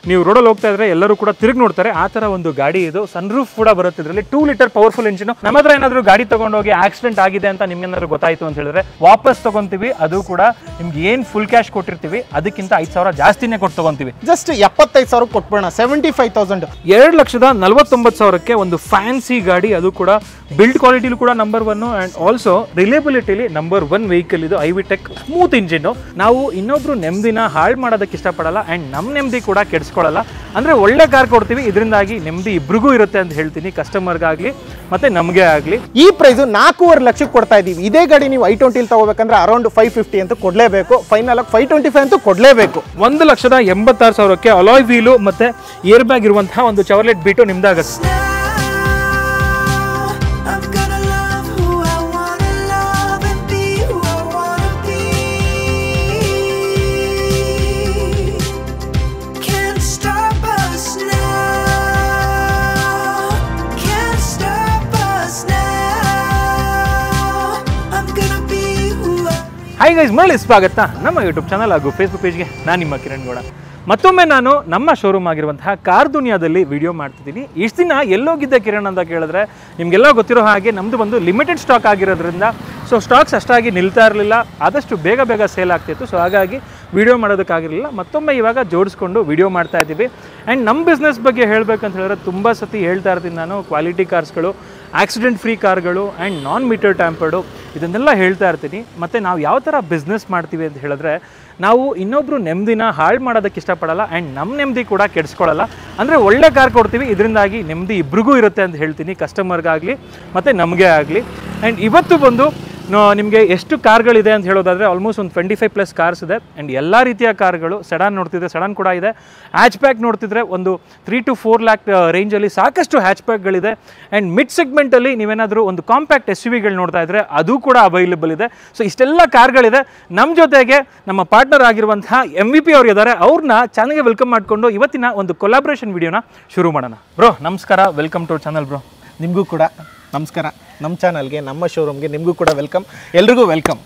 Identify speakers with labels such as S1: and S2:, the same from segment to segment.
S1: ನೀವು ರೋಡಲ್ಲಿ ಹೋಗ್ತಾ ಇದ್ರೆ ಎಲ್ಲರೂ ಕೂಡ ತಿರುಗಿ ನೋಡ್ತಾರೆ ಆ ಥರ ಒಂದು ಗಾಡಿ ಇದು. ಸನ್ ರೂಫ್ ಕೂಡ ಬರುತ್ತೆ ಇದರಲ್ಲಿ. 2 ಲೀಟರ್ ಪವರ್ಫುಲ್ ಇಂಜಿನ್. ನಮ್ಮ ಹತ್ರ ಏನಾದರೂ ಗಾಡಿ ತಗೊಂಡೋಗಿ ಆಕ್ಸಿಡೆಂಟ್ ಆಗಿದೆ ಅಂತ ನಿಮ್ಗೇನಾದ್ರು ಗೊತ್ತಾಯ್ತು ಅಂತ ಹೇಳಿದ್ರೆ ವಾಪಸ್ ತಗೊಂತೀವಿ. ಅದು ಕೂಡ ನಿಮ್ಗೆ ಏನು ಫುಲ್ ಕ್ಯಾಶ್ ಕೊಟ್ಟಿರ್ತೀವಿ ಅದಕ್ಕಿಂತ 5,000 ಜಾಸ್ತಿನೇ ಕೊಟ್ಟು ತಗೊಂತೀವಿ.
S2: ಜಸ್ಟ್ 75,000 ಕೊಟ್ಬಿಡೋಣ. 75,000
S1: 2,40,000ಕ್ಕೆ ಒಂದು ಫ್ಯಾನ್ಸಿ ಗಾಡಿ. ಅದು ಕೂಡ ಬಿಲ್ಡ್ ಕ್ವಾಲಿಟಿಲಿ ಕೂಡ ನಂಬರ್ 1 ಆ್ಯಂಡ್ ಆಲ್ಸೋ ರಿಲೇಬಿಲಿಟಿಲಿ ನಂಬರ್ 1 ವೆಹಿಕಲ್ ಇದು. IVTEC smooth engine. ನಾವು ಇನ್ನೊಬ್ರು ನೆಮ್ಮದಿನ ಹಾಳು ಮಾಡೋದಕ್ಕೆ ಇಷ್ಟಪಡಲ್ಲ ಆ್ಯಂಡ್ ನಮ್ಮ ನೆಮ್ಮದಿ ಕೂಡ ಕೆಡಿಸ್ಕೊಳ್ಳಲ್ಲ. ಅಂದರೆ ಒಳ್ಳೆ ಕಾರ್ ಕೊಡ್ತೀವಿ, ಇದರಿಂದಾಗಿ ನೆಮ್ಮದಿ ಇಬ್ರಿಗೂ ಇರುತ್ತೆ ಅಂತ ಹೇಳ್ತೀನಿ, ಕಸ್ಟಮರ್ಗಾಗಲಿ ಮತ್ತು ನಮಗೆ ಆಗಲಿ.
S2: ಈ ಪ್ರೈಸು 4.5 ಲಕ್ಷಕ್ಕೆ ಕೊಡ್ತಾ ಇದ್ದೀವಿ. ಇದೇ ಗಾಡಿ ನೀವು i20 ತಗೋಬೇಕಂದ್ರೆ ಅರೌಂಡ್ 550 ಅಂತ ಕೊಡಲೇಬೇಕು. ಫೈನಲ್ 525 ಅಂತೂ ಕೊಡಲೇಬೇಕು.
S1: 1,86,000ಕ್ಕೆ ಅಲಾಯ್ ವೀಲು ಮತ್ತು ಏರ್ ಬ್ಯಾಗ್ ಇರುವಂತಹ ಒಂದು ಚವರ್ಲೆಟ್ ಬೀಟು ನಿಮ್ದಾಗುತ್ತೆ. ಹಾಯ್ ಗೈಸ್, ಮರಳಿ ಸ್ವಾಗತ ನಮ್ಮ ಯೂಟ್ಯೂಬ್ ಚಾನಲ್ ಹಾಗೂ ಫೇಸ್ಬುಕ್ ಪೇಜ್ಗೆ. ನಾನು ನಿಮ್ಮ ಕಿರಣ್ ಗೌಡ. ಮತ್ತೊಮ್ಮೆ ನಾನು ನಮ್ಮ ಶೋರೂಮ್ ಆಗಿರುವಂತಹ ಕಾರ್ ದುನಿಯಾದಲ್ಲಿ ವಿಡಿಯೋ ಮಾಡ್ತಿದ್ದೀನಿ. ಇಷ್ಟು ದಿನ ಎಲ್ಲೋಗಿದ್ದೆ ಕಿರಣ್ ಅಂತ ಕೇಳಿದ್ರೆ ನಿಮಗೆಲ್ಲ ಗೊತ್ತಿರೋ ಹಾಗೆ ನಮ್ಮದು ಒಂದು ಲಿಮಿಟೆಡ್ ಸ್ಟಾಕ್ ಆಗಿರೋದ್ರಿಂದ ಸೊ ಸ್ಟಾಕ್ಸ್ ಅಷ್ಟಾಗಿ ನಿಲ್ತಾ ಇರಲಿಲ್ಲ, ಆದಷ್ಟು ಬೇಗ ಸೇಲ್ ಆಗ್ತಿತ್ತು. ಸೊ ಹಾಗಾಗಿ ವಿಡಿಯೋ ಮಾಡೋದಕ್ಕಾಗಿರಲಿಲ್ಲ. ಮತ್ತೊಮ್ಮೆ ಇವಾಗ ಜೋಡಿಸ್ಕೊಂಡು ವಿಡಿಯೋ ಮಾಡ್ತಾ ಇದ್ದೀವಿ. ಆ್ಯಂಡ್ ನಮ್ಮ ಬಿಸ್ನೆಸ್ ಬಗ್ಗೆ ಹೇಳಬೇಕಂತ ಹೇಳಿದ್ರೆ ತುಂಬ ಸತಿ ಹೇಳ್ತಾ ಇರ್ತೀನಿ ನಾನು. ಕ್ವಾಲಿಟಿ ಕಾರ್ಸ್ಗಳು, ಆಕ್ಸಿಡೆಂಟ್ ಫ್ರೀ ಕಾರ್ಗಳು ಆ್ಯಂಡ್ ನಾನ್ ಮೀಟರ್ ಟ್ಯಾಂಪರ್ಡು ಇದನ್ನೆಲ್ಲ ಹೇಳ್ತಾ ಇರ್ತೀನಿ. ಮತ್ತು ನಾವು ಯಾವ ಥರ ಬಿಸ್ನೆಸ್ ಮಾಡ್ತೀವಿ ಅಂತ ಹೇಳಿದ್ರೆ ನಾವು ಇನ್ನೊಬ್ರು ನೆಮ್ಮದಿನ ಹಾಳು ಮಾಡೋದಕ್ಕೆ ಇಷ್ಟಪಡಲ್ಲ ಆ್ಯಂಡ್ ನಮ್ಮ ನೆಮ್ಮದಿ ಕೂಡ ಕೆಡಿಸ್ಕೊಳ್ಳಲ್ಲ. ಅಂದರೆ ಒಳ್ಳೆ ಕಾರ್ ಕೊಡ್ತೀವಿ, ಇದರಿಂದಾಗಿ ನೆಮ್ಮದಿ ಇಬ್ರಿಗೂ ಇರುತ್ತೆ ಅಂತ ಹೇಳ್ತೀನಿ, ಕಸ್ಟಮರ್ಗಾಗಲಿ ಮತ್ತು ನಮಗೆ ಆಗಲಿ. ಆ್ಯಂಡ್ ಇವತ್ತು ಬಂದು ನಿಮಗೆ ಎಷ್ಟು ಕಾರ್ಗಳಿದೆ ಅಂತ ಹೇಳೋದಾದರೆ ಆಲ್ಮೋಸ್ಟ್ ಒಂದು 25+ ಕಾರ್ಸ್ ಇದೆ. ಆ್ಯಂಡ್ ಎಲ್ಲ ರೀತಿಯ ಕಾರ್ಗಳು. ಸೆಡಾನ್ ನೋಡ್ತಿದ್ರೆ ಸೆಡಾನ್ ಕೂಡ ಇದೆ. ಹ್ಯಾಚ್ ಪ್ಯಾಕ್ ನೋಡ್ತಿದ್ರೆ ಒಂದು 3 to 4 lakh ರೇಂಜಲ್ಲಿ ಸಾಕಷ್ಟು ಹ್ಯಾಚ್ ಪ್ಯಾಕ್ಗಳಿದೆ. ಆ್ಯಂಡ್ ಮಿಡ್ ಸೆಗ್ಮೆಂಟಲ್ಲಿ ನೀವೇನಾದರೂ ಒಂದು ಕಾಂಪ್ಯಾಕ್ಟ್ SUVಗಳು ನೋಡ್ತಾ ಇದ್ದರೆ ಅದು ಕೂಡ ಅವೈಲೇಬಲ್ ಇದೆ. ಸೊ ಇಷ್ಟೆಲ್ಲ ಕಾರ್ಗಳಿದೆ. ನಮ್ಮ ಜೊತೆಗೆ ನಮ್ಮ ಪಾರ್ಟ್ನರ್ ಆಗಿರುವಂತಹ MVP ಅವರು ಇದ್ದಾರೆ. ಅವ್ರನ್ನ ಚಾನಲ್ಗೆ ವೆಲ್ಕಮ್ ಮಾಡಿಕೊಂಡು ಇವತ್ತಿನ ಒಂದು ಕೊಲಾಬ್ರೇಷನ್ ವಿಡಿಯೋನ ಶುರು ಮಾಡೋಣ. ಬ್ರೋ ನಮಸ್ಕಾರ, ವೆಲ್ಕಮ್ ಟು ಚಾನಲ್. ಬ್ರೋ
S2: ನಿಮಗೂ ಕೂಡ ನಮಸ್ಕಾರ. ನಮ್ಮ ಚಾನಲ್ಗೆ, ನಮ್ಮ ಶೋರೂಮ್ಗೆ ನಿಮಗೂ ಕೂಡ ವೆಲ್ಕಮ್. ಎಲ್ರಿಗೂ ವೆಲ್ಕಮ್.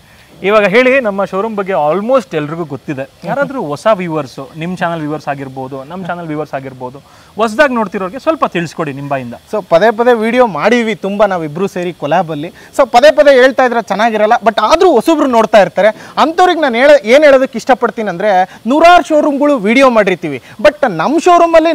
S1: ಇವಾಗ ಹೇಳಿ, ನಮ್ಮ ಶೋರೂಮ್ ಬಗ್ಗೆ ಆಲ್ಮೋಸ್ಟ್ ಎಲ್ರಿಗೂ ಗೊತ್ತಿದೆ. ಯಾರಾದರೂ ಹೊಸ ವ್ಯೂವರ್ಸು, ನಿಮ್ಮ ಚಾನಲ್ ವ್ಯೂವರ್ಸ್ ಆಗಿರ್ಬೋದು, ನಮ್ಮ ಚಾನಲ್ ವ್ಯೂವರ್ಸ್ ಆಗಿರ್ಬೋದು, ಹೊಸದಾಗಿ ನೋಡ್ತಿರೋರಿಗೆ ಸ್ವಲ್ಪ ತಿಳಿಸ್ಕೊಡಿ ನಿಮ್ಮ ಬಾಯಿಂದ.
S2: ಸೊ ಪದೇ ವಿಡಿಯೋ ಮಾಡಿವಿ ತುಂಬ, ನಾವಿಬ್ಬರು ಸೇರಿ ಕೊಲಾಬಲ್ಲಿ. ಸೊ ಪದೇ ಹೇಳ್ತಾ ಇದ್ರೆ ಚೆನ್ನಾಗಿರಲ್ಲ, ಬಟ್ ಆದರೂ ಹೊಸಬ್ರು ನೋಡ್ತಾ ಇರ್ತಾರೆ. ಅಂಥವ್ರಿಗೆ ನಾನು ಏನು ಹೇಳೋದಕ್ಕೆ ಇಷ್ಟಪಡ್ತೀನಿ ಅಂದರೆ, ನೂರಾರು ಶೋರೂಮ್ಗಳು ವಿಡಿಯೋ ಮಾಡಿರ್ತೀವಿ, ಬಟ್ ನಮ್ಮ ಶೋರೂಮಲ್ಲಿ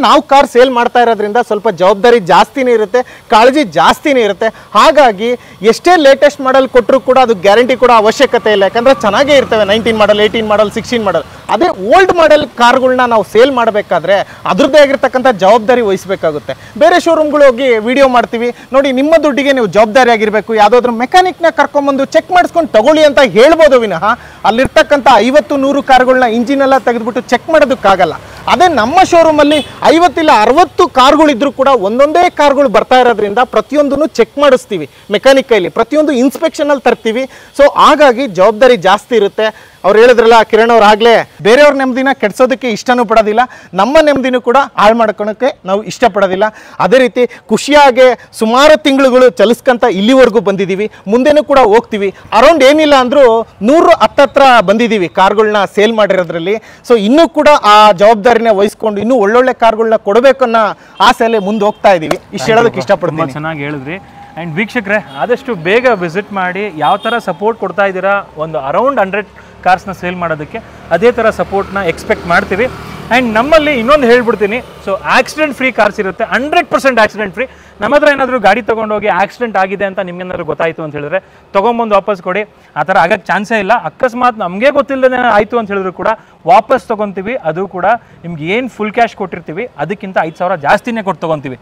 S2: ನಾವು ಕಾರ್ ಸೇಲ್ ಮಾಡ್ತಾ ಇರೋದ್ರಿಂದ ಸ್ವಲ್ಪ ಜವಾಬ್ದಾರಿ ಜಾಸ್ತಿನೇ ಇರುತ್ತೆ, ಕಾಳಜಿ ಜಾಸ್ತಿನೇ ಇರುತ್ತೆ. ಹಾಗಾಗಿ ಎಷ್ಟೇ ಲೇಟೆಸ್ಟ್ ಮಾಡಲ್ ಕೊಟ್ಟರು ಕೂಡ ಅದು ಗ್ಯಾರಂಟಿ ಕೂಡ ಅವಶ್ಯಕತೆ ಇಲ್ಲ. ಯಾಕಂದರೆ ಚೆನ್ನಾಗೇ ಇರ್ತವೆ. 19 ಮಾಡಲ್, 18 ಮಾಡಲ್, 16 ಮಾಡಲ್. ಅದೇ ಓಲ್ಡ್ ಮಾಡೆಲ್ ಕಾರ್ಗಳನ್ನ ನಾವು ಸೇಲ್ ಮಾಡಬೇಕಾದ್ರೆ ಅದರದ್ದೇ ಆಗಿರ್ತಕ್ಕಂಥ ಜವಾಬ್ದಾರಿ ವಹಿಸಬೇಕಾಗುತ್ತೆ. ಬೇರೆ ಶೋರೂಮ್ಗಳು ಹೋಗಿ ವಿಡಿಯೋ ಮಾಡ್ತೀವಿ ನೋಡಿ, ನಿಮ್ಮ ದುಡ್ಡಿಗೆ ನೀವು ಜವಾಬ್ದಾರಿ ಆಗಿರಬೇಕು, ಯಾವುದಾದ್ರೂ ಮೆಕ್ಯಾನಿಕ್ನ ಕರ್ಕೊಂಬಂದು ಚೆಕ್ ಮಾಡಿಸ್ಕೊಂಡು ತಗೊಳ್ಳಿ ಅಂತ ಹೇಳ್ಬೋದು ವಿನಃ ಅಲ್ಲಿರ್ತಕ್ಕಂಥ 50-100 ಕಾರ್ಗಳನ್ನ ಇಂಜಿನೆಲ್ಲ ತೆಗೆದುಬಿಟ್ಟು ಚೆಕ್ ಮಾಡೋದಕ್ಕಾಗಲ್ಲ. ಅದೇ ನಮ್ಮ ಶೋರೂಮಲ್ಲಿ 50 ಇಲ್ಲ 60 ಕಾರ್ಗಳಿದ್ರೂ ಕೂಡ ಒಂದೊಂದೇ ಕಾರ್ಗಳು ಬರ್ತಾ ಇರೋದ್ರಿಂದ ಪ್ರತಿಯೊಂದನ್ನು ಚೆಕ್ ಮಾಡಿಸ್ತೀವಿ ಮೆಕ್ಯಾನಿಕ್ ಕೈಲಿ, ಪ್ರತಿಯೊಂದು ಇನ್ಸ್ಪೆಕ್ಷನಲ್ಲಿ ತರ್ತೀವಿ. ಸೊ ಹಾಗಾಗಿ ಜವಾಬ್ದಾರಿ ಜಾಸ್ತಿ ಇರುತ್ತೆ. ಅವ್ರು ಹೇಳಿದ್ರಲ್ಲ ಕಿರಣ್ ಅವ್ರು, ಆಗಲೇ ಬೇರೆಯವ್ರ ನೆಮ್ಮದಿನ ಕೆಡ್ಸೋದಕ್ಕೆ ಇಷ್ಟನೂ ಪಡೋದಿಲ್ಲ, ನಮ್ಮ ನೆಮ್ಮದಿನೂ ಕೂಡ ಹಾಳು ಮಾಡ್ಕೊಳಕ್ಕೆ ನಾವು ಇಷ್ಟಪಡೋದಿಲ್ಲ. ಅದೇ ರೀತಿ ಖುಷಿಯಾಗಿ ಸುಮಾರು ತಿಂಗಳುಗಳು ಚಲಿಸ್ಕೊಂತ ಇಲ್ಲಿವರೆಗೂ ಬಂದಿದ್ದೀವಿ, ಮುಂದೆನೂ ಕೂಡ ಹೋಗ್ತೀವಿ. ಅರೌಂಡ್ ಏನಿಲ್ಲ ಅಂದರೂ 100 ಹತ್ತತ್ರ ಬಂದಿದ್ದೀವಿ ಕಾರ್ಗಳನ್ನ ಸೇಲ್ ಮಾಡಿರೋದ್ರಲ್ಲಿ. ಸೊ ಇನ್ನೂ ಕೂಡ ಆ ಜವಾಬ್ದಾರಿನ ವಹಿಸ್ಕೊಂಡು ಇನ್ನೂ ಒಳ್ಳೊಳ್ಳೆ ಕಾರ್ಗಳನ್ನ ಕೊಡಬೇಕು ಅನ್ನೋ ಆಸೆಯಲ್ಲೇ ಮುಂದೆ ಹೋಗ್ತಾ ಇದ್ದೀವಿ. ಇಷ್ಟು ಹೇಳೋದಕ್ಕೆ ಇಷ್ಟಪಡ್ತೀನಿ.
S1: ಚೆನ್ನಾಗಿ ಹೇಳಿದ್ರಿ. ಆ್ಯಂಡ್ ವೀಕ್ಷಕರೇ, ಆದಷ್ಟು ಬೇಗ ವಿಸಿಟ್ ಮಾಡಿ. ಯಾವ ಥರ ಸಪೋರ್ಟ್ ಕೊಡ್ತಾ ಇದ್ದೀರಾ, ಒಂದು ಅರೌಂಡ್ 100 ಕಾರ್ಸ್ನ ಸೇಲ್ ಮಾಡೋದಕ್ಕೆ ಅದೇ ಥರ ಸಪೋರ್ಟ್ನ ಎಕ್ಸ್ಪೆಕ್ಟ್ ಮಾಡ್ತೀವಿ. ಆ್ಯಂಡ್ ನಮ್ಮಲ್ಲಿ ಇನ್ನೊಂದು ಹೇಳ್ಬಿಡ್ತೀನಿ, ಸೊ ಆಕ್ಸಿಡೆಂಟ್ ಫ್ರೀ ಕಾರ್ಸ್ ಇರುತ್ತೆ, 100% ಆಕ್ಸಿಡೆಂಟ್ ಫ್ರೀ. ನಮ್ಮ ಹತ್ರ ಏನಾದರೂ ಗಾಡಿ ತೊಗೊಂಡೋಗಿ ಆಕ್ಸಿಡೆಂಟ್ ಆಗಿದೆ ಅಂತ ನಿಮ್ಗೇನಾದ್ರು ಗೊತ್ತಾಯಿತು ಅಂತ ಹೇಳಿದ್ರೆ ತೊಗೊಂಬಂದು ವಾಪಸ್ ಕೊಡಿ. ಆ ಥರ ಆಗೋಕ್ಕೆ ಚಾನ್ಸೇ ಇಲ್ಲ. ಅಕಸ್ಮಾತ್ ನಮಗೆ ಗೊತ್ತಿಲ್ಲದೇ ಆಯಿತು ಅಂತ ಹೇಳಿದ್ರು ಕೂಡ ವಾಪಸ್ ತೊಗೊತೀವಿ. ಅದು ಕೂಡ ನಿಮ್ಗೆ ಏನು ಫುಲ್ ಕ್ಯಾಶ್ ಕೊಟ್ಟಿರ್ತೀವಿ ಅದಕ್ಕಿಂತ 5,000 ಜಾಸ್ತಿನೇ ಕೊಟ್ಟು ತೊಗೊತೀವಿ.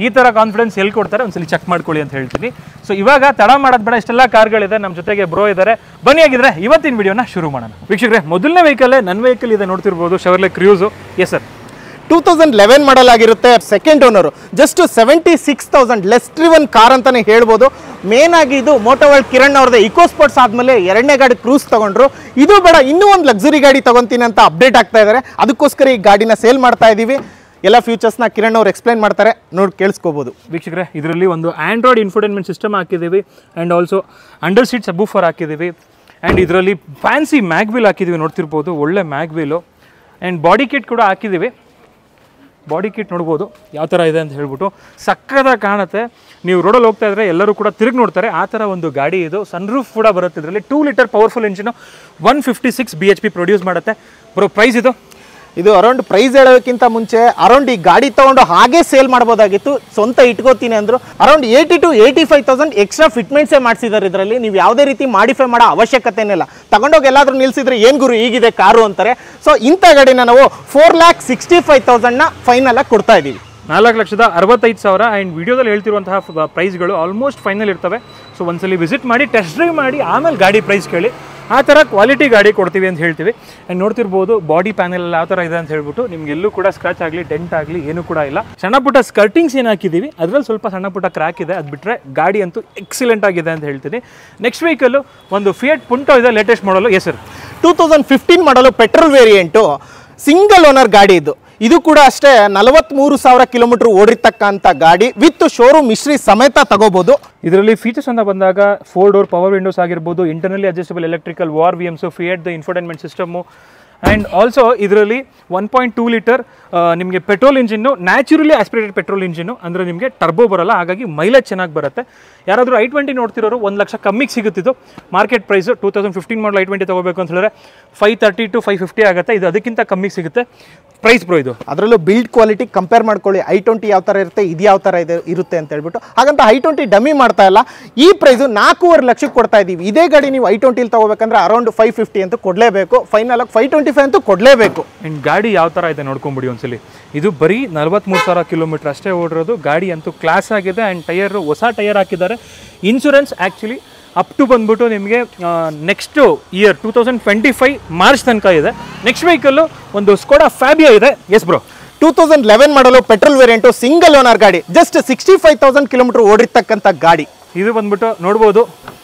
S1: ಈ ಥರ ಕಾನ್ಫಿಡೆನ್ಸ್ ಎಲ್ಲಿ ಕೊಡ್ತಾರೆ ಒಂದ್ಸಲಿ ಚೆಕ್ ಮಾಡ್ಕೊಳ್ಳಿ ಅಂತ ಹೇಳ್ತೀನಿ. ಸೊ ಇವಾಗ ತಡ ಮಾಡೋದು ಬೇಡ, ಇಷ್ಟೆಲ್ಲ ಕಾರ್ಗಳಿದೆ. ನಮ್ಮ ಜೊತೆಗೆ ಬ್ರೋ ಇದ್ದಾರೆ, ಬನ್ನಿ. ಆಗಿದ್ರೆ ಇವತ್ತಿನ ವಿಡಿಯೋನ ಶುರು ಮಾಡೋಣ. ವೀಕ್ಷಕರೇ, ಮೊದಲನೇ ವೆಹಿಕಲ್ಲೇ ನನ್ನ ವೆಹಿಕಲ್ ಇದೆ, ನೋಡ್ತಿರ್ಬೋದು, ಶೆವರ್ಲೆ ಕ್ರೂಸು. ಎಸ್ ಸರ್,
S2: 2011 ಮಾಡಲ್ ಆಗಿರುತ್ತೆ, second owner. Just 76,000 less driven car ಅಂತಾನೆ ಹೇಳ್ಬೋದು. ಮೇನ್ ಆಗಿ ಇದು ಮೋಟೋವರ್ಲ್ಡ್ ಕಿರಣ್ ಅವ್ರದ್ದು ಇಕೋ ಸ್ಪೋರ್ಟ್ಸ್ ಆದಮೇಲೆ 2ನೇ ಗಾಡಿ ಕ್ರೂಸ್ ತಗೊಂಡ್ರು. ಇದು ಬೇಡ, ಇನ್ನೂ ಒಂದು ಲಕ್ಸುರಿ ಗಾಡಿ ತಗೊಂತೀನಿ ಅಂತ ಅಪ್ಡೇಟ್ ಆಗ್ತಾ ಇದ್ದಾರೆ. ಅದಕ್ಕೋಸ್ಕರ ಈ ಗಾಡಿನ ಸೇಲ್ ಮಾಡ್ತಾ ಇದ್ದೀವಿ. ಎಲ್ಲ ಫ್ಯೂಚರ್ಸ್ನ ಕಿರಣ್ ಅವ್ರು ಎಕ್ಸ್ಪ್ಲೈನ್ ಮಾಡ್ತಾರೆ, ನೋಡಿ ಕೇಳಿಸ್ಕೋಬೋದು.
S1: ವೀಕ್ಷಕರೇ, ಇದರಲ್ಲಿ ಒಂದು ಆಂಡ್ರಾಯ್ಡ್ ಇನ್ಫೋಟೈನ್ಮೆಂಟ್ ಸಿಸ್ಟಮ್ ಹಾಕಿದ್ದೀವಿ. ಆ್ಯಂಡ್ ಆಲ್ಸೋ ಅಂಡರ್ ಸೀಟ್ ಸಬ್ವೂಫರ್ ಹಾಕಿದ್ದೀವಿ. ಆ್ಯಂಡ್ ಇದರಲ್ಲಿ ಫ್ಯಾನ್ಸಿ ಮ್ಯಾಗ್ವೀಲ್ ಹಾಕಿದ್ದೀವಿ, ನೋಡ್ತಿರ್ಬೋದು, ಒಳ್ಳೆ ಮ್ಯಾಗ್ವೀಲು. ಆ್ಯಂಡ್ ಬಾಡಿ ಕಿಟ್ ಕೂಡ ಹಾಕಿದ್ದೀವಿ. ಬಾಡಿ ಕಿಟ್ ನೋಡ್ಬೋದು ಯಾವ ಥರ ಇದೆ ಅಂತ ಹೇಳ್ಬಿಟ್ಟು ಸಕ್ಕತ್ತಾಗಿ ಕಾಣುತ್ತೆ. ನೀವು ರೋಡಲ್ಲಿ ಹೋಗ್ತಾ ಇದ್ರೆ ಎಲ್ಲರೂ ಕೂಡ ತಿರುಗಿ ನೋಡ್ತಾರೆ, ಆ ಥರ ಒಂದು ಗಾಡಿ ಇದು. ಸನ್ರೂಫ್ ಕೂಡ ಬರುತ್ತೆ ಇದರಲ್ಲಿ. 2 litre powerful engine, 156 BHP produce ಮಾಡುತ್ತೆ. ಬ್ರೋ ಪ್ರೈಸ್
S2: ಇದು ಅರೌಂಡ್ ಪ್ರೈಸ್ ಹೇಳೋದಕ್ಕಿಂತ ಮುಂಚೆ ಅರೌಂಡ್ ಈ ಗಾಡಿ ತೊಗೊಂಡು ಹಾಗೆ ಸೇಲ್ ಮಾಡ್ಬೋದಾಗಿತ್ತು, ಸ್ವಂತ ಇಟ್ಕೋತೀನಿ ಅಂದರು. ಅರೌಂಡ್ 80,000 to 85,000 ಎಕ್ಸ್ಟ್ರಾ ಫಿಟ್ಮೆಂಟ್ಸೇ ಮಾಡಿಸಿದ್ದಾರೆ ಇದರಲ್ಲಿ. ನೀವು ಯಾವುದೇ ರೀತಿ ಮಾಡಿಫೈ ಮಾಡೋ ಅವಶ್ಯಕತೆನೇ ಇಲ್ಲ. ತಗೊಂಡೋಗಿ ಎಲ್ಲಾದರೂ ನಿಲ್ಸಿದ್ರೆ ಏನು ಗುರು ಹೀಗಿದೆ ಕಾರು ಅಂತಾರೆ. ಸೊ ಇಂಥ ಗಾಡಿನ ನಾವು 4,65,000 ಫೈನಲ್ ಆಗಿ ಕೊಡ್ತಾ ಇದ್ದೀವಿ.
S1: 4,65,000 ಆ್ಯಂಡ್ ವಿಡಿಯೋದಲ್ಲಿ ಹೇಳ್ತಿರುವಂತಹ ಪ್ರೈಸ್ಗಳು ಆಲ್ಮೋಸ್ಟ್ ಫೈನಲ್ ಇರ್ತವೆ. ಸೊ ಒಂದ್ಸಲಿ ವಿಸಿಟ್ ಮಾಡಿ, ಟೆಸ್ಟ್ ಡ್ರೈವ್ ಮಾಡಿ, ಆಮೇಲೆ ಗಾಡಿ ಪ್ರೈಸ್ ಕೇಳಿ. ಆ ಥರ ಕ್ವಾಲಿಟಿ ಗಾಡಿ ಕೊಡ್ತೀವಿ ಅಂತ ಹೇಳ್ತೀವಿ. ಆ್ಯಂಡ್ ನೋಡ್ತಿರ್ಬೋದು ಬಾಡಿ ಪ್ಯಾನೆಲ್ ಯಾವ ಥರ ಇದೆ ಅಂತ ಹೇಳ್ಬಿಟ್ಟು. ನಿಮ್ಗೆಲ್ಲೂ ಕೂಡ ಸ್ಕ್ರಾಚ್ ಆಗಲಿ ಡೆಂಟ್ ಆಗಲಿ ಏನೂ ಕೂಡ ಇಲ್ಲ. ಸಣ್ಣ ಪುಟ್ಟ ಸ್ಕರ್ಟಿಂಗ್ಸ್ ಏನು ಹಾಕಿದ್ದೀವಿ ಅದರಲ್ಲಿ ಸ್ವಲ್ಪ ಸಣ್ಣ ಪುಟ್ಟ ಕ್ರ್ಯಾಕ್ ಇದೆ, ಅದು ಬಿಟ್ಟರೆ ಗಾಡಿ ಅಂತೂ ಎಕ್ಸಲೆಂಟ್ ಆಗಿದೆ ಅಂತ ಹೇಳ್ತೀನಿ. ನೆಕ್ಸ್ಟ್ ವೆಹಿಕಲ್ಲು ಒಂದು ಫಿಯಟ್ ಪುಂಟೋ ಇದೆ, ಲೇಟೆಸ್ಟ್ ಮಾಡಲು. ಎಸ್ ಸರ್,
S2: 2015 ಮಾಡಲು ಪೆಟ್ರೋಲ್ ವೇರಿಯಂಟು, ಸಿಂಗಲ್ ಓನರ್ ಗಾಡಿ ಇದು. ಇದು ಕೂಡ ಅಷ್ಟೇ 43,000 ಕಿಲೋಮೀಟರ್ ಓಡಿರ್ತಕ್ಕಂಥ ಗಾಡಿ ವಿತ್ ಶೋರೂಮ್ ಹಿಸ್ಟ್ರಿ ಸಮೇತ ತಗೋಬಹುದು.
S1: ಇದರಲ್ಲಿ ಫೀಚರ್ಸ್ ಅಂತ ಬಂದಾಗ 4 ಡೋರ್ ಪವರ್ ವಿಂಡೋಸ್ ಆಗಿರ್ಬೋದು, internally adjustable electrical war VMs, fiat the infotainment system. And also ಇದರಲ್ಲಿ 1.2 ಲೀಟರ್ ನಿಮಗೆ petrol engine, naturally aspirated petrol engine, ಅಂದರೆ ನಿಮಗೆ ಟರ್ಬೋ ಬರೋಲ್ಲ, ಹಾಗಾಗಿ ಮೈಲೇಜ್ ಚೆನ್ನಾಗಿ ಬರುತ್ತೆ. ಯಾರಾದರೂ i20 ನೋಡ್ತಿರೋರು 1 ಲಕ್ಷ ಕಮ್ಮಿಗೆ ಸಿಗುತ್ತಿದ್ದು. ಮಾರ್ಕೆಟ್ ಪ್ರೈಸು 2015 ಮಾಡಲ್ i20 ತೊಗೋಬೇಕು ಅಂತ ಹೇಳಿದ್ರೆ 530 to 550 ಆಗುತ್ತೆ. ಇದು ಅದಕ್ಕಿಂತ ಕಮ್ಮಿಗೆ ಸಿಗುತ್ತೆ ಪ್ರೈಸ್ ಬ್ರೋ. ಇದು
S2: ಅದರಲ್ಲೂ ಬಿಲ್ಡ್ ಕ್ವಾಲಿಟಿ ಕಂಪೇರ್ ಮಾಡ್ಕೊಳ್ಳಿ, i20 ಯಾವ ಥರ ಇರುತ್ತೆ, ಇದು ಯಾವ ಥರ ಇರುತ್ತೆ ಅಂತ ಹೇಳ್ಬಿಟ್ಟು. ಹಾಗಂತ i20 ಡಮ್ಮಿ ಮಾಡ್ತಾ ಇಲ್ಲ. ಈ ಪ್ರೈಸು 4.5 ಲಕ್ಷಕ್ಕೆ ಕೊಡ್ತಾ ಇದ್ದೀವಿ. ಇದೇ ಗಾಡಿ ನೀವು i20 ತಗೋಬೇಕಂದ್ರೆ ಅರೌಂಡ್ 550 ಅಂತೂ ಕೊಡಲೇಬೇಕು, ಫೈನಲ್ ಆಗಿ 525 ಅಂತೂ ಕೊಡಲೇಬೇಕು.
S1: ಆ್ಯಂಡ್ ಗಾಡಿ ಯಾವ ಥರ ಇದೆ ನೋಡ್ಕೊಂಬಿಡಿ ಒಂದ್ಸಲಿ. ಇದು ಬರೀ 43,000 ಕಿಲೋಮೀಟರ್ ಅಷ್ಟೇ ಓಡಿರೋದು. ಗಾಡಿ ಅಂತೂ ಕ್ಲಾಸ್ ಆಗಿದೆ. ಆ್ಯಂಡ್ ಟೈರ್ ಹೊಸ ಟೈರ್ ಹಾಕಿದ್ದಾರೆ. ಇನ್ಶೂರೆನ್ಸ್ ಆ್ಯಕ್ಚುಲಿ ಅಪ್ ಟು ಬಂದ್ಬಿಟ್ಟು ನಿಮಗೆ ನೆಕ್ಸ್ಟು ಇಯರ್ 2025 ಮಾರ್ಚ್ ತನಕ ಇದೆ. ನೆಕ್ಸ್ಟ್ ವೆಹಿಕಲ್ಲು ಒಂದು ಸ್ಕೋಡಾ ಫ್ಯಾಬಿಯಾ ಇದೆ. ಎಸ್ ಬ್ರೋ,
S2: 2011 ಮಾಡಲು ಪೆಟ್ರೋಲ್ ವೇರಿಯಂಟು, ಸಿಂಗಲ್ ಓನರ್ ಗಾಡಿ, ಜಸ್ಟ್ 65,000 ಕಿಲೋಮೀಟರ್ ಓಡಿರ್ತಕ್ಕಂಥ ಗಾಡಿ.
S1: ಇದು ಬಂದ್ಬಿಟ್ಟು ನೋಡ್ಬೋದು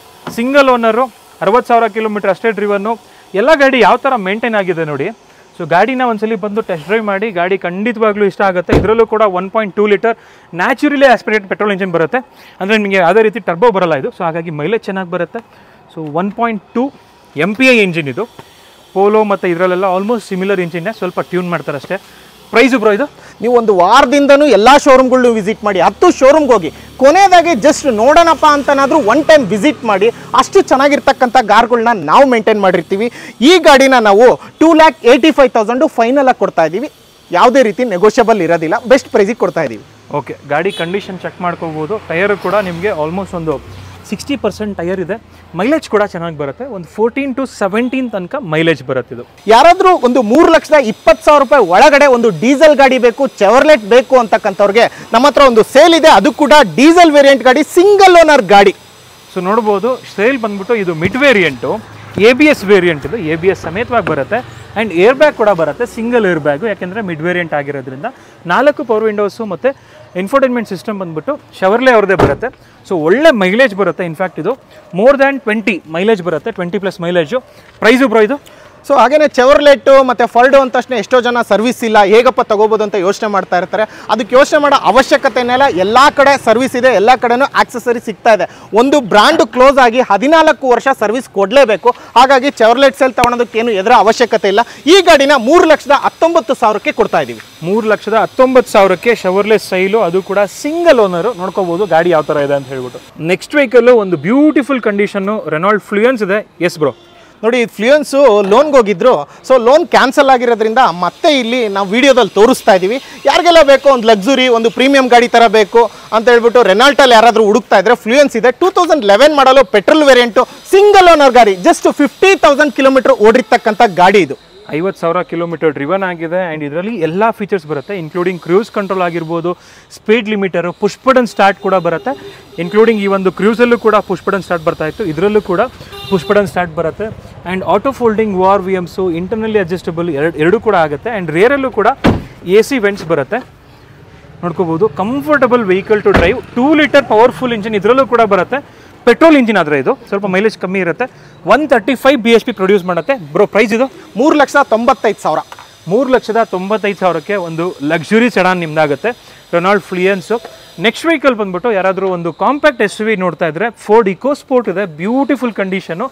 S1: ಸಿಂಗಲ್ ಓನರು, 60,000 ಕಿಲೋಮೀಟರ್ ಅಷ್ಟೇ ಡ್ರಿವನ್ನು. ಎಲ್ಲ ಗಾಡಿ ಯಾವ ಥರ ಮೇಂಟೈನ್ ಆಗಿದೆ ನೋಡಿ. ಸೊ ಗಾಡಿನ ಒಂದ್ಸಲಿ ಬಂದು ಟೆಸ್ಟ್ ಡ್ರೈವ್ ಮಾಡಿ, ಗಾಡಿ ಖಂಡಿತವಾಗ್ಲೂ ಇಷ್ಟ ಆಗುತ್ತೆ. ಇದರಲ್ಲೂ ಕೂಡ 1.2 litre naturally aspirated petrol engine ಬರುತ್ತೆ. ಅಂದರೆ ನಿಮಗೆ ಯಾವುದೇ ರೀತಿ ಟರ್ಬೋ ಬರಲ್ಲ ಇದು. ಸೊ ಹಾಗಾಗಿ ಮೈಲೇಜ್ ಚೆನ್ನಾಗಿ ಬರುತ್ತೆ. ಸೊ 1.2 MPI ಇಂಜಿನ್ ಇದು. ಪೋಲೋ ಮತ್ತು ಇದರಲ್ಲೆಲ್ಲ ಆಲ್ಮೋಸ್ಟ್ ಸಿಮಿಲರ್ ಇಂಜಿನ್ನೇ, ಸ್ವಲ್ಪ ಟ್ಯೂನ್ ಮಾಡ್ತಾರೆ ಅಷ್ಟೇ. ಪ್ರೈಸು ಬ್ರೋ, ಇದು
S2: ನೀವು ಒಂದು ವಾರದಿಂದನೂ ಎಲ್ಲ ಶೋರೂಮ್ಗಳನ್ನೂ ವಿಸಿಟ್ ಮಾಡಿ, 10 ಶೋರೂಮ್ಗೆ ಹೋಗಿ ಕೊನೆಯದಾಗಿ ಜಸ್ಟ್ ನೋಡೋಣಪ್ಪ ಅಂತನಾದರೂ 1 ಟೈಮ್ ವಿಸಿಟ್ ಮಾಡಿ. ಅಷ್ಟು ಚೆನ್ನಾಗಿರ್ತಕ್ಕಂಥ ಕಾರ್ಗಳನ್ನ ನಾವು ಮೇಂಟೈನ್ ಮಾಡಿರ್ತೀವಿ. ಈ ಗಾಡಿನ ನಾವು 2,85,000 ಫೈನಲ್ ಆಗಿ ಕೊಡ್ತಾ ಇದ್ದೀವಿ. ಯಾವುದೇ ರೀತಿ ನೆಗೋಷಿಯಬಲ್ ಇರೋದಿಲ್ಲ, ಬೆಸ್ಟ್ ಪ್ರೈಸಿಗೆ ಕೊಡ್ತಾ ಇದ್ದೀವಿ.
S1: ಓಕೆ, ಗಾಡಿ ಕಂಡೀಷನ್ ಚೆಕ್ ಮಾಡ್ಕೋಬೋದು. ಟೈರು ಕೂಡ ನಿಮಗೆ ಆಲ್ಮೋಸ್ಟ್ ಒಂದು 60% ಟೈರ್ ಇದೆ. ಮೈಲೇಜ್ ಕೂಡ ಚೆನ್ನಾಗಿ ಬರುತ್ತೆ. ಒಂದು 14 to 17 ತನಕ ಮೈಲೇಜ್ ಬರುತ್ತೆ. ಇದು
S2: ಯಾರಾದರೂ ಒಂದು 3,20,000 ರೂಪಾಯಿ ಒಳಗಡೆ ಒಂದು ಡೀಸೆಲ್ ಗಾಡಿ ಬೇಕು, ಚೆವರ್ಲೆಟ್ ಬೇಕು ಅಂತಕ್ಕಂಥವ್ರಿಗೆ ನಮ್ಮ ಹತ್ರ ಒಂದು ಸೇಲ್ ಇದೆ. ಅದು ಕೂಡ ಡೀಸೆಲ್ ವೇರಿಯಂಟ್ ಗಾಡಿ, ಸಿಂಗಲ್ ಓನರ್ ಗಾಡಿ.
S1: ಸೊ ನೋಡ್ಬೋದು ಸೇಲ್ ಬಂದ್ಬಿಟ್ಟು ಇದು ಮಿಡ್ ವೇರಿಯಂಟು, ABS ವೇರಿಯಂಟ್. ಇದು ABS ಸಮೇತವಾಗಿ ಬರುತ್ತೆ. ಆ್ಯಂಡ್ ಏರ್ ಬ್ಯಾಗ್ ಕೂಡ ಬರುತ್ತೆ, ಸಿಂಗಲ್ ಏರ್ ಬ್ಯಾಗು, ಯಾಕೆಂದರೆ ಮಿಡ್ ವೇರಿಯಂಟ್ ಆಗಿರೋದ್ರಿಂದ. 4 ಪವರ್ ವಿಂಡೋಸು ಮತ್ತು ಇನ್ಫೋಟೈನ್ಮೆಂಟ್ ಸಿಸ್ಟಮ್ ಬಂದ್ಬಿಟ್ಟು ಶವರ್ಲೆ ಅವ್ರದ್ದೇ ಬರುತ್ತೆ. ಸೊ ಒಳ್ಳೆ ಮೈಲೇಜ್ ಬರುತ್ತೆ. ಇನ್ಫ್ಯಾಕ್ಟ್ ಇದು ಮೋರ್ ದ್ಯಾನ್ 20 ಮೈಲೇಜ್ ಬರುತ್ತೆ, 20+ ಮೈಲೇಜು. ಪ್ರೈಸು ಬ್ರೋ ಇದು.
S2: ಸೊ ಹಾಗೇನೆ ಚೆವರ್ಲೆಟ್ ಮತ್ತು ಫರ್ಡೋ ಅಂತ ತಕ್ಷಣ ಎಷ್ಟೋ ಜನ ಸರ್ವಿಸ್ ಇಲ್ಲ, ಹೇಗಪ್ಪ ತಗೋಬೋದು ಅಂತ ಯೋಚನೆ ಮಾಡ್ತಾ ಇರ್ತಾರೆ. ಅದಕ್ಕೆ ಯೋಚನೆ ಮಾಡೋ ಅವಶ್ಯಕತೆನೇ ಇಲ್ಲ. ಎಲ್ಲ ಕಡೆ ಸರ್ವಿಸ್ ಇದೆ, ಎಲ್ಲ ಕಡೆನೂ ಆಕ್ಸೆಸರಿ ಸಿಗ್ತಾ ಇದೆ. ಒಂದು ಬ್ರ್ಯಾಂಡು ಕ್ಲೋಸ್ ಆಗಿ 14 ವರ್ಷ ಸರ್ವಿಸ್ ಕೊಡಲೇಬೇಕು. ಹಾಗಾಗಿ ಚೆವರ್ಲೆಟ್ ಸೇಲ್ ತೊಗೊಳೋದಕ್ಕೇನು ಎದುರ ಅವಶ್ಯಕತೆ ಇಲ್ಲ. ಈ ಗಾಡಿನ 3,19,000ಕ್ಕೆ ಕೊಡ್ತಾ ಇದ್ದೀವಿ.
S1: 3,19,000ಕ್ಕೆ ಶವರ್ಲೆ ಸ್ಟೈಲು, ಅದು ಕೂಡ ಸಿಂಗಲ್ ಓನರು. ನೋಡ್ಕೋಬೋದು ಗಾಡಿ ಯಾವ ಥರ ಇದೆ ಅಂತ ಹೇಳ್ಬಿಟ್ಟು. ನೆಕ್ಸ್ಟ್ ವೆಹಿಕಲ್ಲು ಒಂದು ಬ್ಯೂಟಿಫುಲ್ ಕಂಡೀಷನ್ನು ರೆನಾಲ್ಡ್ ಫ್ಲೂಯೆನ್ಸ್ ಇದೆ. ಎಸ್ ಬ್ರೋ,
S2: ನೋಡಿ ಫ್ಲೂಯೆನ್ಸು ಲೋನ್ಗೆ ಹೋಗಿದ್ರು. ಸೊ ಲೋನ್ ಕ್ಯಾನ್ಸಲ್ ಆಗಿರೋದ್ರಿಂದ ಮತ್ತೆ ಇಲ್ಲಿ ನಾವು ವಿಡಿಯೋದಲ್ಲಿ ತೋರಿಸ್ತಾ ಇದ್ದೀವಿ. ಯಾರಿಗೆಲ್ಲ ಬೇಕು ಒಂದು ಲಕ್ಸುರಿ, ಒಂದು ಪ್ರೀಮಿಯಂ ಗಾಡಿ ಥರ ಬೇಕು ಅಂತ ಹೇಳ್ಬಿಟ್ಟು ರೆನಾಲ್ಟಲ್ಲಿ ಯಾರಾದರೂ ಹುಡುಕ್ತಾ ಇದ್ರೆ ಫ್ಲೂಯೆನ್ಸ್ ಇದೆ. 2011 ಮಾಡಲು ಪೆಟ್ರೋಲ್ ವೇರಿಯಂಟು, ಸಿಂಗಲ್ ಓನರ್ ಗಾಡಿ, ಜಸ್ಟ್ 50,000 ಕಿಲೋಮೀಟರ್ ಓಡಿರ್ತಕ್ಕಂಥ ಗಾಡಿ ಇದು.
S1: 50,000 ಕಿಲೋಮೀಟರ್ ಡ್ರಿವನ್ ಆಗಿದೆ. ಆ್ಯಂಡ್ ಇದರಲ್ಲಿ ಎಲ್ಲ ಫೀಚರ್ಸ್ ಬರುತ್ತೆ, ಇನ್ಕ್ಲೂಡಿಂಗ್ ಕ್ರೂಸ್ ಕಂಟ್ರೋಲ್ ಆಗಿರ್ಬೋದು, ಸ್ಪೀಡ್ ಲಿಮಿಟರು, ಪುಷ್ ಬಟನ್ ಸ್ಟಾರ್ಟ್ ಕೂಡ ಬರುತ್ತೆ. ಇನ್ಕ್ಲೂಡಿಂಗ್ ಈ ಒಂದು ಕ್ರೂಸಲ್ಲೂ ಕೂಡ ಪುಷ್ ಬಟನ್ ಸ್ಟಾರ್ಟ್ ಬರ್ತಾ ಇತ್ತು, ಇದರಲ್ಲೂ ಕೂಡ ಪುಷ್ ಬಟನ್ ಸ್ಟಾರ್ಟ್ ಬರುತ್ತೆ. ಆ್ಯಂಡ್ ಆಟೋ ಫೋಲ್ಡಿಂಗ್ ವಾರ್ VMಸು, ಇಂಟರ್ನಲಿ ಅಡ್ಜಸ್ಟಬಲ್ ಎರಡೂ ಕೂಡ ಆಗುತ್ತೆ. ಆ್ಯಂಡ್ ರೇರಲ್ಲೂ ಕೂಡ AC ವೆಂಟ್ಸ್ ಬರುತ್ತೆ. ನೋಡ್ಕೋಬೋದು comfortable vehicle to drive. 2 litre powerful engine ಇದರಲ್ಲೂ ಕೂಡ ಬರುತ್ತೆ. ಪೆಟ್ರೋಲ್ ಇಂಜಿನ್ ಆದರೆ ಇದು ಸ್ವಲ್ಪ ಮೈಲೇಜ್ ಕಮ್ಮಿ ಇರುತ್ತೆ. 135 BHP ಪ್ರೊಡ್ಯೂಸ್ ಮಾಡುತ್ತೆ. ಬ್ರೋ ಪ್ರೈಸ್ ಇದು
S2: 3,95,000.
S1: 3,95,000ಕ್ಕೆ ಒಂದು ಲಕ್ಸುರಿ ಸೆಡಾನ್ ನಿಮ್ದಾಗುತ್ತೆ, ರೆನಾಲ್ಡ್ ಫ್ಲೂಯೆನ್ಸು. ನೆಕ್ಸ್ಟ್ ವೆಹಿಕಲ್ ಬಂದ್ಬಿಟ್ಟು ಯಾರಾದರೂ ಒಂದು ಕಾಂಪ್ಯಾಕ್ಟ್ SUV ನೋಡ್ತಾ ಇದ್ರೆ ಫೋರ್ಡ್ ಇಕೋಸ್ಪೋರ್ಟ್ ಇದೆ. Beautiful condition.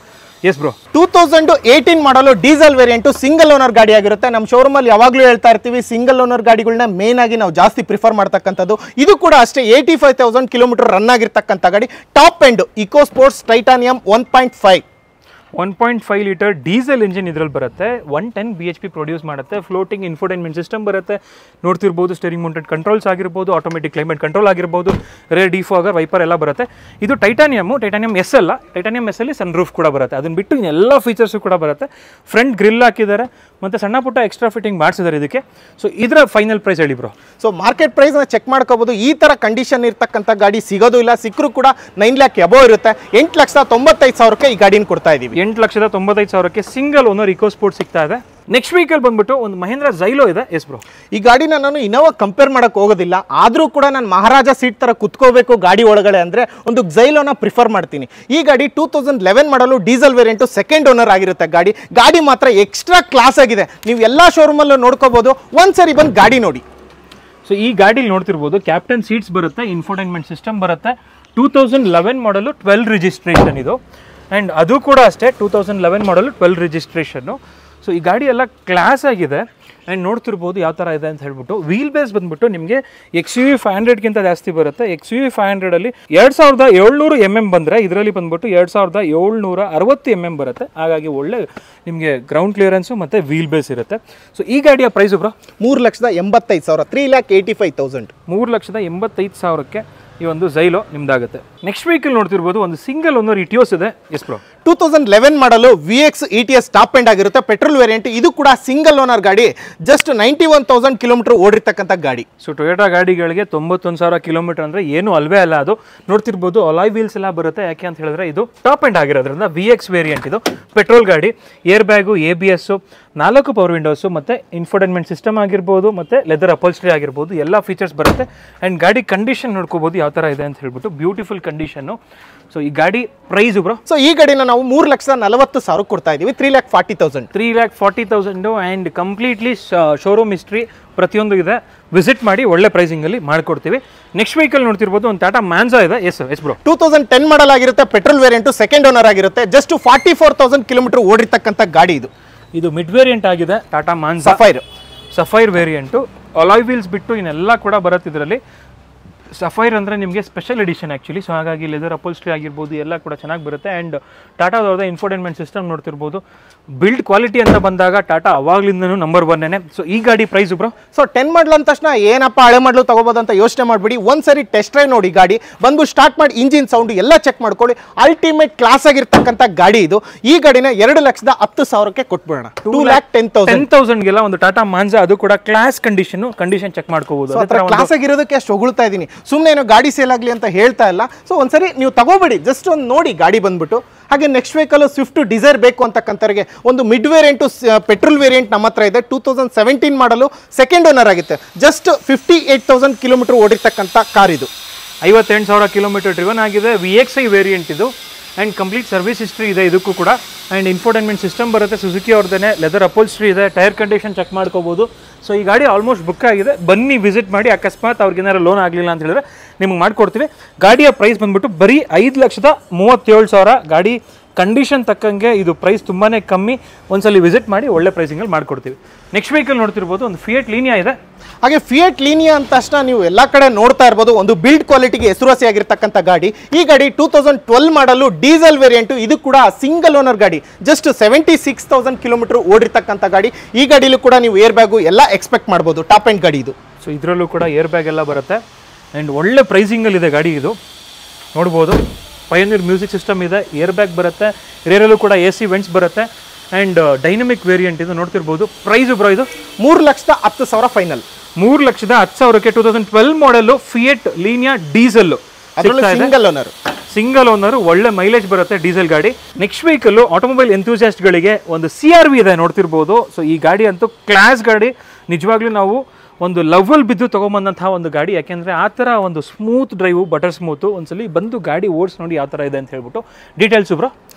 S1: Yes bro
S2: 2018 model diesel variant single owner ಗಾಡಿ ಆಗಿರುತ್ತೆ. ನಮ್ಮ ಶೋರೂಮಲ್ಲಿ ಯಾವಾಗಲೂ ಹೇಳ್ತಾ ಇರ್ತೀವಿ ಸಿಂಗಲ್ ಓನರ್ ಗಾಡಿಗಳನ್ನ ಮೇನ್ ಆಗಿ ನಾವು ಜಾಸ್ತಿ ಪ್ರಿಫರ್ ಮಾಡ್ತಕ್ಕಂಥದ್ದು. ಇದು ಕೂಡ ಅಷ್ಟೇ 85,000 ಕಿಲೋಮೀಟರ್ ರನ್ ಆಗಿರ್ತಕ್ಕಂಥ ಗಾಡಿ. Top end EcoSport Titanium
S1: 1.5 litre diesel engine ಇದರಲ್ಲಿ ಬರುತ್ತೆ. 110 BHP ಪ್ರೊಡ್ಯೂಸ್ ಮಾಡುತ್ತೆ. ಫ್ಲೋಟಿಂಗ್ ಇನ್ಫೋಟೈನ್ಮೆಂಟ್ ಸಿಸ್ಟಮ್ ಬರುತ್ತೆ. ನೋಡ್ತಿರ್ಬೋದು ಸ್ಟೇರಿಂಗ್ ಮೌಂಟೆಡ್ ಕಂಟ್ರೋಲ್ಸ್ ಆಗಿರ್ಬೋದು, ಆಟೋಮೆಟಿಕ್ ಕ್ಲೈಮೇಟ್ ಕಂಟ್ರೋಲ್ ಆಗಿರ್ಬೋದು, ರೇರ್ ಡಿಫಾಗರ್, ವೈಪರ್ ಎಲ್ಲ ಬರುತ್ತೆ. ಇದು ಟೈಟಾನಿಯಮ್ ಎಸ್ ಅಲ್ಲ, ಟೈಟಾನಿಯಂ ಎಸ್ ಅಲ್ಲಿ ಸನ್ ರೂಫ್ ಕೂಡ ಬರುತ್ತೆ. ಅದನ್ನ ಬಿಟ್ಟು ಎಲ್ಲ ಫೀಚರ್ಸು ಕೂಡ ಬರುತ್ತೆ. ಫ್ರಂಟ್ ಗ್ರಿಲ್ ಹಾಕಿದ್ದಾರೆ ಮತ್ತು ಸಣ್ಣ ಪುಟ್ಟ ಎಕ್ಸ್ಟ್ರಾ ಫಿಟ್ಟಿಂಗ್ ಮಾಡಿಸಿದ್ದಾರೆ ಇದಕ್ಕೆ. ಸೊ ಇದರ ಫೈನಲ್ ಪ್ರೈಸ್ ಹೇಳಿ ಬ್ರೋ.
S2: ಸೊ ಮಾರ್ಕೆಟ್ ಪ್ರೈಸ್ನ ಚೆಕ್ ಮಾಡ್ಕೋಬೋದು. ಈ ಥರ ಕಂಡೀಷನ್ ಇರ್ತಕ್ಕಂಥ ಗಾಡಿ ಸಿಗೋದು ಇಲ್ಲ, ಸಿಕ್ಕರೂ ಕೂಡ 9 lakh ಎಬೋ ಇರುತ್ತೆ. 8,95,000ಕ್ಕೆ ಈ ಗಾಡಿನ ಕೊಡ್ತಾ ಇದ್ದೀವಿ.
S1: 8,95,000ಕ್ಕೆ ಸಿಂಗಲ್ ಓನರ್ ಇಕೋ ಸ್ಪೋರ್ಟ್ ಸಿಗ್ತಾ ಇದೆ. ನೆಕ್ಸ್ಟ್ ವೆಹಿಕಲ್ ಬಂದ್ಬಿಟ್ಟು ಒಂದು ಮಹೇಂದ್ರ ಝೈಲೋ ಇದೆ. ಎಸ್ ಬ್ರೋ,
S2: ಈ ಗಾಡಿನ ನಾನು ಇನೋವಾ ಕಂಪೇರ್ ಮಾಡಕ್ಕೆ ಹೋಗೋದಿಲ್ಲ, ಆದರೂ ಕೂಡ ನಾನು ಮಹಾರಾಜ ಸೀಟ್ ಥರ ಕುತ್ಕೋಬೇಕು ಗಾಡಿ ಒಳಗಡೆ ಅಂದರೆ ಒಂದು ಝೈಲೋನ ಪ್ರಿಫರ್ ಮಾಡ್ತೀನಿ. ಈ ಗಾಡಿ 2011 ಮಾಡಲು ಡೀಸೆಲ್ ವೇರಿಯಂಟು ಸೆಕೆಂಡ್ ಓನರ್ ಆಗಿರುತ್ತೆ. ಗಾಡಿ ಮಾತ್ರ ಎಕ್ಸ್ಟ್ರಾ ಕ್ಲಾಸ್ ಆಗಿದೆ. ನೀವು ಎಲ್ಲ ಶೋರೂಮಲ್ಲೂ ನೋಡ್ಕೋಬೋದು. ಒಂದ್ಸರಿ ಬಂದು ಗಾಡಿ ನೋಡಿ.
S1: ಸೊ ಈ ಗಾಡಿಲಿ ನೋಡ್ತಿರ್ಬೋದು ಕ್ಯಾಪ್ಟನ್ ಸೀಟ್ಸ್ ಬರುತ್ತೆ, ಇನ್ಫೋಟೈನ್ಮೆಂಟ್ ಸಿಸ್ಟಮ್ ಬರುತ್ತೆ. 2011 ಮಾಡಲು 12 ರಿಜಿಸ್ಟ್ರೇಷನ್ ಇದು. ಆ್ಯಂಡ್ ಅದು ಕೂಡ ಅಷ್ಟೇ 2011 ಮಾಡಲು 12 ರಿಜಿಸ್ಟ್ರೇಷನ್ನು. ಸೊ ಈ ಗಾಡಿ ಎಲ್ಲ ಕ್ಲಾಸ್ ಆಗಿದೆ. ಆ್ಯಂಡ್ ನೋಡ್ತಿರ್ಬೋದು ಯಾವ ಥರ ಇದೆ ಅಂತ ಹೇಳ್ಬಿಟ್ಟು. ವೀಲ್ ಬೇಸ್ ಬಂದ್ಬಿಟ್ಟು ನಿಮಗೆ XUV 500ಗಿಂತ ಜಾಸ್ತಿ ಬರುತ್ತೆ. XUV 500ಅಲ್ಲಿ 2700 mm ಬಂದರೆ ಇದರಲ್ಲಿ ಬಂದ್ಬಿಟ್ಟು 2760 mm ಬರುತ್ತೆ. ಹಾಗಾಗಿ ಒಳ್ಳೆ ನಿಮಗೆ ಗ್ರೌಂಡ್ ಕ್ಲಿಯರೆನ್ಸು ಮತ್ತು ವೀಲ್ ಬೇಸ್ ಇರುತ್ತೆ. ಸೊ ಈ ಗಾಡಿಯ ಪ್ರೈಸು ಬ್ರೋ
S2: 3,85,000, 3,85,000.
S1: 3,85,000ಕ್ಕೆ ಈ ಒಂದು ಝೈಲೋ ನಿಮ್ದಾಗುತ್ತೆ. ನೆಕ್ಸ್ಟ್ ವೆಹಿಕಲ್ ನೋಡ್ತಿರ್ಬೋದು ಒಂದು ಸಿಂಗಲ್ ಓನರ್ ಇಟಿಯೋಸ್ ಇದೆ. ಎಸ್ ಬ್ರೋ,
S2: 2011 ಮಾಡಲು VX ETS ಟಾಪ್ ಎಂಡ್ ಆಗಿರುತ್ತೆ. Petrol variant. ಇದು ಕೂಡ ಸಿಂಗಲ್ ಓನರ್ ಗಾಡಿ. ಜಸ್ಟ್ 91,000 ಕಿಲೋಮೀಟರ್ ಓಡಿರ್ತಕ್ಕಂಥ ಗಾಡಿ.
S1: ಸೊ ಟೊಯೋಟಾ ಗಾಡಿಗಳಿಗೆ 91,000 ಕಿಲೋಮೀಟರ್ ಅಂದರೆ ಏನು ಅಲ್ವೇ ಅಲ್ಲ. ಅದು ನೋಡ್ತಿರ್ಬೋದು ಅಲಾಯ್ ವೀಲ್ಸ್ ಎಲ್ಲ ಬರುತ್ತೆ. ಯಾಕೆ ಅಂತ ಹೇಳಿದ್ರೆ ಇದು ಟಾಪ್ ಎಂಡ್ ಆಗಿರೋದ್ರಿಂದ VX ವೇರಿಯಂಟ್. ಇದು ಪೆಟ್ರೋಲ್ ಗಾಡಿ. Air bag, ABS, 4 power windows ಮತ್ತು ಇನ್ಫೋಟೈನ್ಮೆಂಟ್ ಸಿಸ್ಟಮ್ ಆಗಿರ್ಬೋದು ಮತ್ತು ಲೆದರ್ ಅಪಲ್ಸ್ಟ್ರಿ ಆಗಿರ್ಬೋದು ಎಲ್ಲ ಫೀಚರ್ಸ್ ಬರುತ್ತೆ. ಆ್ಯಂಡ್ ಗಾಡಿ ಕಂಡೀಷನ್ ನೋಡ್ಕೋಬೋದು ಯಾವ ಥರ ಇದೆ ಅಂತ ಹೇಳ್ಬಿಟ್ಟು. Beautiful condition. ಸೊ ಈ ಗಾಡಿ ಪ್ರೈಸ್ ಬ್ರೋ,
S2: ಸೊ ಈ ಗಾಡಿನ ನಾವು 3,40,000 ಕೊಡ್ತಾ ಇದ್ದೀವಿ. 3,40,000.
S1: 3,40,000 ಆ್ಯಂಡ್ ಕಂಪ್ಲೀಟ್ಲಿ ಶೋರೂಮ್ ಹಿಸ್ಟ್ರಿ ಪ್ರತಿಯೊಂದು ಇದೆ. ವಿಸಿಟ್ ಮಾಡಿ ಒಳ್ಳೆ ಪ್ರೈಸಿಂಗಲ್ಲಿ ಮಾಡಿಕೊಡ್ತೀವಿ. ನೆಕ್ಸ್ಟ್ ವೆಹಿಕಲ್ ನೋಡ್ತಿರ್ಬೋದು ಒಂದು ಟಾಟಾ ಮ್ಯಾನ್ಸಾ ಇದೆ. ಎಸ್ ಬ್ರೋ,
S2: 2010 ಮಾಡಲ್ ಆಗಿರುತ್ತೆ. ಪೆಟ್ರೋಲ್ ವೇರಿಯಂಟು ಸೆಕೆಂಡ್ ಓನರ್ ಆಗಿರುತ್ತೆ. ಜಸ್ಟ್ 44,000 ಕಿಲೋಮೀಟರ್ ಓಡಿರ್ತಕ್ಕಂಥ ಗಾಡಿ ಇದು.
S1: ಇದು ಮಿಡ್ ವೇರಿಯಂಟ್ ಆಗಿದೆ. Tata Manza Safire variant. Alloy wheels ಬಿಟ್ಟು ಇನ್ನೆಲ್ಲ ಕೂಡ ಬರುತ್ತೆ ಇದರಲ್ಲಿ. ಸಫೈರ್ ಅಂದರೆ ನಿಮಗೆ ಸ್ಪೆಷಲ್ ಎಡಿಷನ್ ಆ್ಯಕ್ಚುಲಿ. ಸೊ ಹಾಗಾಗಿ ಲೆದರ್ ಅಪೋಲ್ಸ್ಟ್ರಿ ಆಗಿರ್ಬೋದು ಎಲ್ಲ ಕೂಡ ಚೆನ್ನಾಗಿ ಬರುತ್ತೆ. ಆ್ಯಂಡ್ ಟಾಟಾದವ್ರದ ಇನ್ಫೋಟೈನ್ಮೆಂಟ್ ಸಿಸ್ಟಮ್ ನೋಡ್ತಿರ್ಬೋದು. ಬಿಲ್ಡ್ ಕ್ವಾಲಿಟಿ ಅಂತ ಬಂದಾಗ ಟಾಟಾ ಅವಾಗ್ಲಿಂದನೂ ನಂಬರ್ 1. ಸೊ ಈ ಗಾಡಿ ಪ್ರೈಸ್ ಬ್ರೋ,
S2: ಸೊ 10 ಮಾಡಲ್ ಅಂದ ತಕ್ಷಣ ಏನಪ್ಪ ಹಳೆ ಮಾಡಲು ತಗೋಬೋದು ಅಂತ ಯೋಚನೆ ಮಾಡಬೇಡಿ. ಒಂದ್ಸರಿ ಟೆಸ್ಟ್ ಡ್ರೈವ್ ನೋಡಿ ಗಾಡಿ. ಬಂದು ಸ್ಟಾರ್ಟ್ ಮಾಡಿ ಇಂಜಿನ್ ಸೌಂಡ್ ಎಲ್ಲ ಚೆಕ್ ಮಾಡ್ಕೊಳ್ಳಿ. ಅಲ್ಟಿಮೇಟ್ ಕ್ಲಾಸ್ ಆಗಿರ್ತಕ್ಕಂಥ ಗಾಡಿ ಇದು. ಈ ಗಾಡಿನ 2,10,000ಕ್ಕೆ ಕೊಟ್ಬಿಡೋಣ.
S1: 2,10,000ಗೆಲ್ಲ ಒಂದು ಟಾಟಾ ಮ್ಯಾನ್ಸಾ, ಅದು ಕೂಡ ಕ್ಲಾಸ್ ಕಂಡೀಷನ್ ಚೆಕ್ ಮಾಡ್ಕೋಬಹುದು.
S2: ಕ್ಲಾಸ್ ಆಗಿರೋದಕ್ಕೆ ಅಷ್ಟು ಹೊಗಳ್ತಾ ಇದ್ದೀನಿ, ಸುಮ್ಮನೆ ಏನೋ ಗಾಡಿ ಸೇಲ್ ಆಗಲಿ ಅಂತ ಹೇಳ್ತಾ ಇಲ್ಲ. ಸೊ ಒಂದ್ಸರಿ ನೀವು ತಗೋಬೇಡಿ, ಜಸ್ಟ್ ಒಂದು ನೋಡಿ ಗಾಡಿ ಬಂದ್ಬಿಟ್ಟು. ಹಾಗೆ ನೆಕ್ಸ್ಟ್ ವೆಹಿಕಲ್ ಸ್ವಿಫ್ಟ್ ಡಿಸೈರ್ ಬೇಕು ಅಂತಕ್ಕಂಥವ್ರಿಗೆ ಒಂದು ಮಿಡ್ ವೇರಿಯಂಟು ಪೆಟ್ರೋಲ್ ವೇರಿಯಂಟ್ ನಮ್ಮ ಹತ್ರ ಇದೆ. 2017 ಮಾಡಲು ಸೆಕೆಂಡ್ ಓನರ್ ಆಗುತ್ತೆ. ಜಸ್ಟ್ 58,000 ಕಿಲೋಮೀಟರ್ ಓಡಿರ್ತಕ್ಕಂಥ ಕಾರ್ ಇದು.
S1: 58,000 ಕಿಲೋಮೀಟರ್ ಡ್ರಿವನ್ ಆಗಿದೆ. VXI ವೇರಿಯಂಟ್ ಇದು. ಆ್ಯಂಡ್ ಕಂಪ್ಲೀಟ್ ಸರ್ವಿಸ್ ಹಿಸ್ಟ್ರಿ ಇದೆ ಇದಕ್ಕೂ ಕೂಡ. ಆ್ಯಂಡ್ ಇನ್ಫೋಟೈನ್ಮೆಂಟ್ ಸಿಸ್ಟಮ್ ಬರುತ್ತೆ ಸುಜುಕಿ ಅವ್ರದ್ದೇ. ಲೆದರ್ ಅಪೋಲ್ಸ್ಟ್ರಿ ಇದೆ. ಟೈರ್ ಕಂಡೀಷನ್ ಚೆಕ್ ಮಾಡ್ಕೋಬೋದು. ಸೊ ಈ ಗಾಡಿ ಆಲ್ಮೋಸ್ಟ್ ಬುಕ್ ಆಗಿದೆ. ಬನ್ನಿ ವಿಸಿಟ್ ಮಾಡಿ. ಅಕಸ್ಮಾತ್ ಅವ್ರಿಗೇನಾರು ಲೋನ್ ಆಗಲಿಲ್ಲ ಅಂತ ಹೇಳಿದ್ರೆ ನಿಮಗೆ ಮಾಡಿಕೊಡ್ತೀವಿ. ಗಾಡಿಯ ಪ್ರೈಸ್ ಬಂದ್ಬಿಟ್ಟು ಬರೀ 5,37,000. ಗಾಡಿ ಕಂಡೀಷನ್ ತಕ್ಕಂಗೆ ಇದು ಪ್ರೈಸ್ ತುಂಬಾ ಕಮ್ಮಿ. ಒಂದ್ಸಲಿ ವಿಸಿಟ್ ಮಾಡಿ ಒಳ್ಳೆ ಪ್ರೈಸಿಂಗಲ್ಲಿ ಮಾಡಿಕೊಡ್ತೀವಿ. ನೆಕ್ಸ್ಟ್ ವೆಹಿಕಲ್ ನೋಡ್ತಿರ್ಬೋದು ಒಂದು ಫಿಯಟ್ ಲೀನಿಯಾ ಇದೆ.
S2: ಹಾಗೆ ಫಿಯಟ್ ಲೀನಿಯಾ ಅಂತ ತಕ್ಷಣ ನೀವು ಎಲ್ಲ ಕಡೆ ನೋಡ್ತಾ ಇರ್ಬೋದು. ಒಂದು ಬಿಲ್ಡ್ ಕ್ವಾಲಿಟಿಗೆ ಹೆಸರುವಾಸಿಯಾಗಿರ್ತಕ್ಕಂಥ ಗಾಡಿ. ಈ ಗಾಡಿ 2012 ಮಾಡಲು ಡೀಸೆಲ್ ವೇರಿಯಂಟು. ಇದು ಕೂಡ ಸಿಂಗಲ್ ಓನರ್ ಗಾಡಿ. ಜಸ್ಟ್ 76,000 ಕಿಲೋಮೀಟರ್ ಓಡಿರ್ತಕ್ಕಂಥ ಗಾಡಿ. ಈ ಗಾಡಿಲೂ ಕೂಡ ನೀವು ಏರ್ ಬ್ಯಾಗು ಎಲ್ಲ ಎಕ್ಸ್ಪೆಕ್ಟ್ ಮಾಡ್ಬೋದು. ಟಾಪ್ ಎಂಡ್ ಗಾಡಿ ಇದು.
S1: ಸೊ ಇದರಲ್ಲೂ ಕೂಡ ಏರ್ ಬ್ಯಾಗ್ ಎಲ್ಲ ಬರುತ್ತೆ. ಆ್ಯಂಡ್ ಒಳ್ಳೆ ಪ್ರೈಸಿಂಗಲ್ಲಿದೆ ಗಾಡಿ ಇದು. ನೋಡ್ಬೋದು ಪಯೋನಿಯರ್ ಮ್ಯೂಸಿಕ್ ಸಿಸ್ಟಮ್ ಇದೆ. ಏರ್ ಬ್ಯಾಗ್ ಬರುತ್ತೆ. ರೇರಲ್ಲೂ ಕೂಡ AC ವೆಂಟ್ಸ್ ಬರುತ್ತೆ. ಆ್ಯಂಡ್ ಡೈನಮಿಕ್ ವೇರಿಯಂಟ್ ಇದು. ನೋಡ್ತಿರ್ಬೋದು ಪ್ರೈಸು ಬ್ರೋ ಇದು
S2: 3,10,000 ಫೈನಲ್.
S1: 3,10,000ಕ್ಕೆ 2012 ಮಾಡಲು fiat Linea diesel single owner. ಒಳ್ಳೆ ಮೈಲೇಜ್ ಬರುತ್ತೆ ಡೀಸೆಲ್ ಗಾಡಿ. ನೆಕ್ಸ್ಟ್ ವೆಹಿಕಲ್ ಆಟೋಮೊಬೈಲ್ ಎಂಥೂಸಿಯಾಸ್ಟ್ಗಳಿಗೆ ಒಂದು CRV ಇದೆ. ನೋಡ್ತಿರ್ಬೋದು. ಸೊ ಈ ಗಾಡಿ ಅಂತೂ ಕ್ಲಾಸ್ ಗಾಡಿ. ನಿಜವಾಗ್ಲೂ ನಾವು ಒಂದು ಲವ್ವಲ್ಲಿ ಬಿದ್ದು ತೊಗೊಂಬಂದಂತಹ ಒಂದು ಗಾಡಿ. ಯಾಕೆಂದರೆ ಆ ಥರ ಒಂದು ಸ್ಮೂತ್ ಡ್ರೈವು, ಬಟರ್ ಸ್ಮೂತು. ಒಂದ್ಸಲಿ ಬಂದು ಗಾಡಿ ಓಡಿಸಿ ನೋಡಿ ಯಾವ ಥರ ಇದೆ ಅಂತ ಹೇಳ್ಬಿಟ್ಟು ಡೀಟೇಲ್ಸ್ ಬ್ರೋ.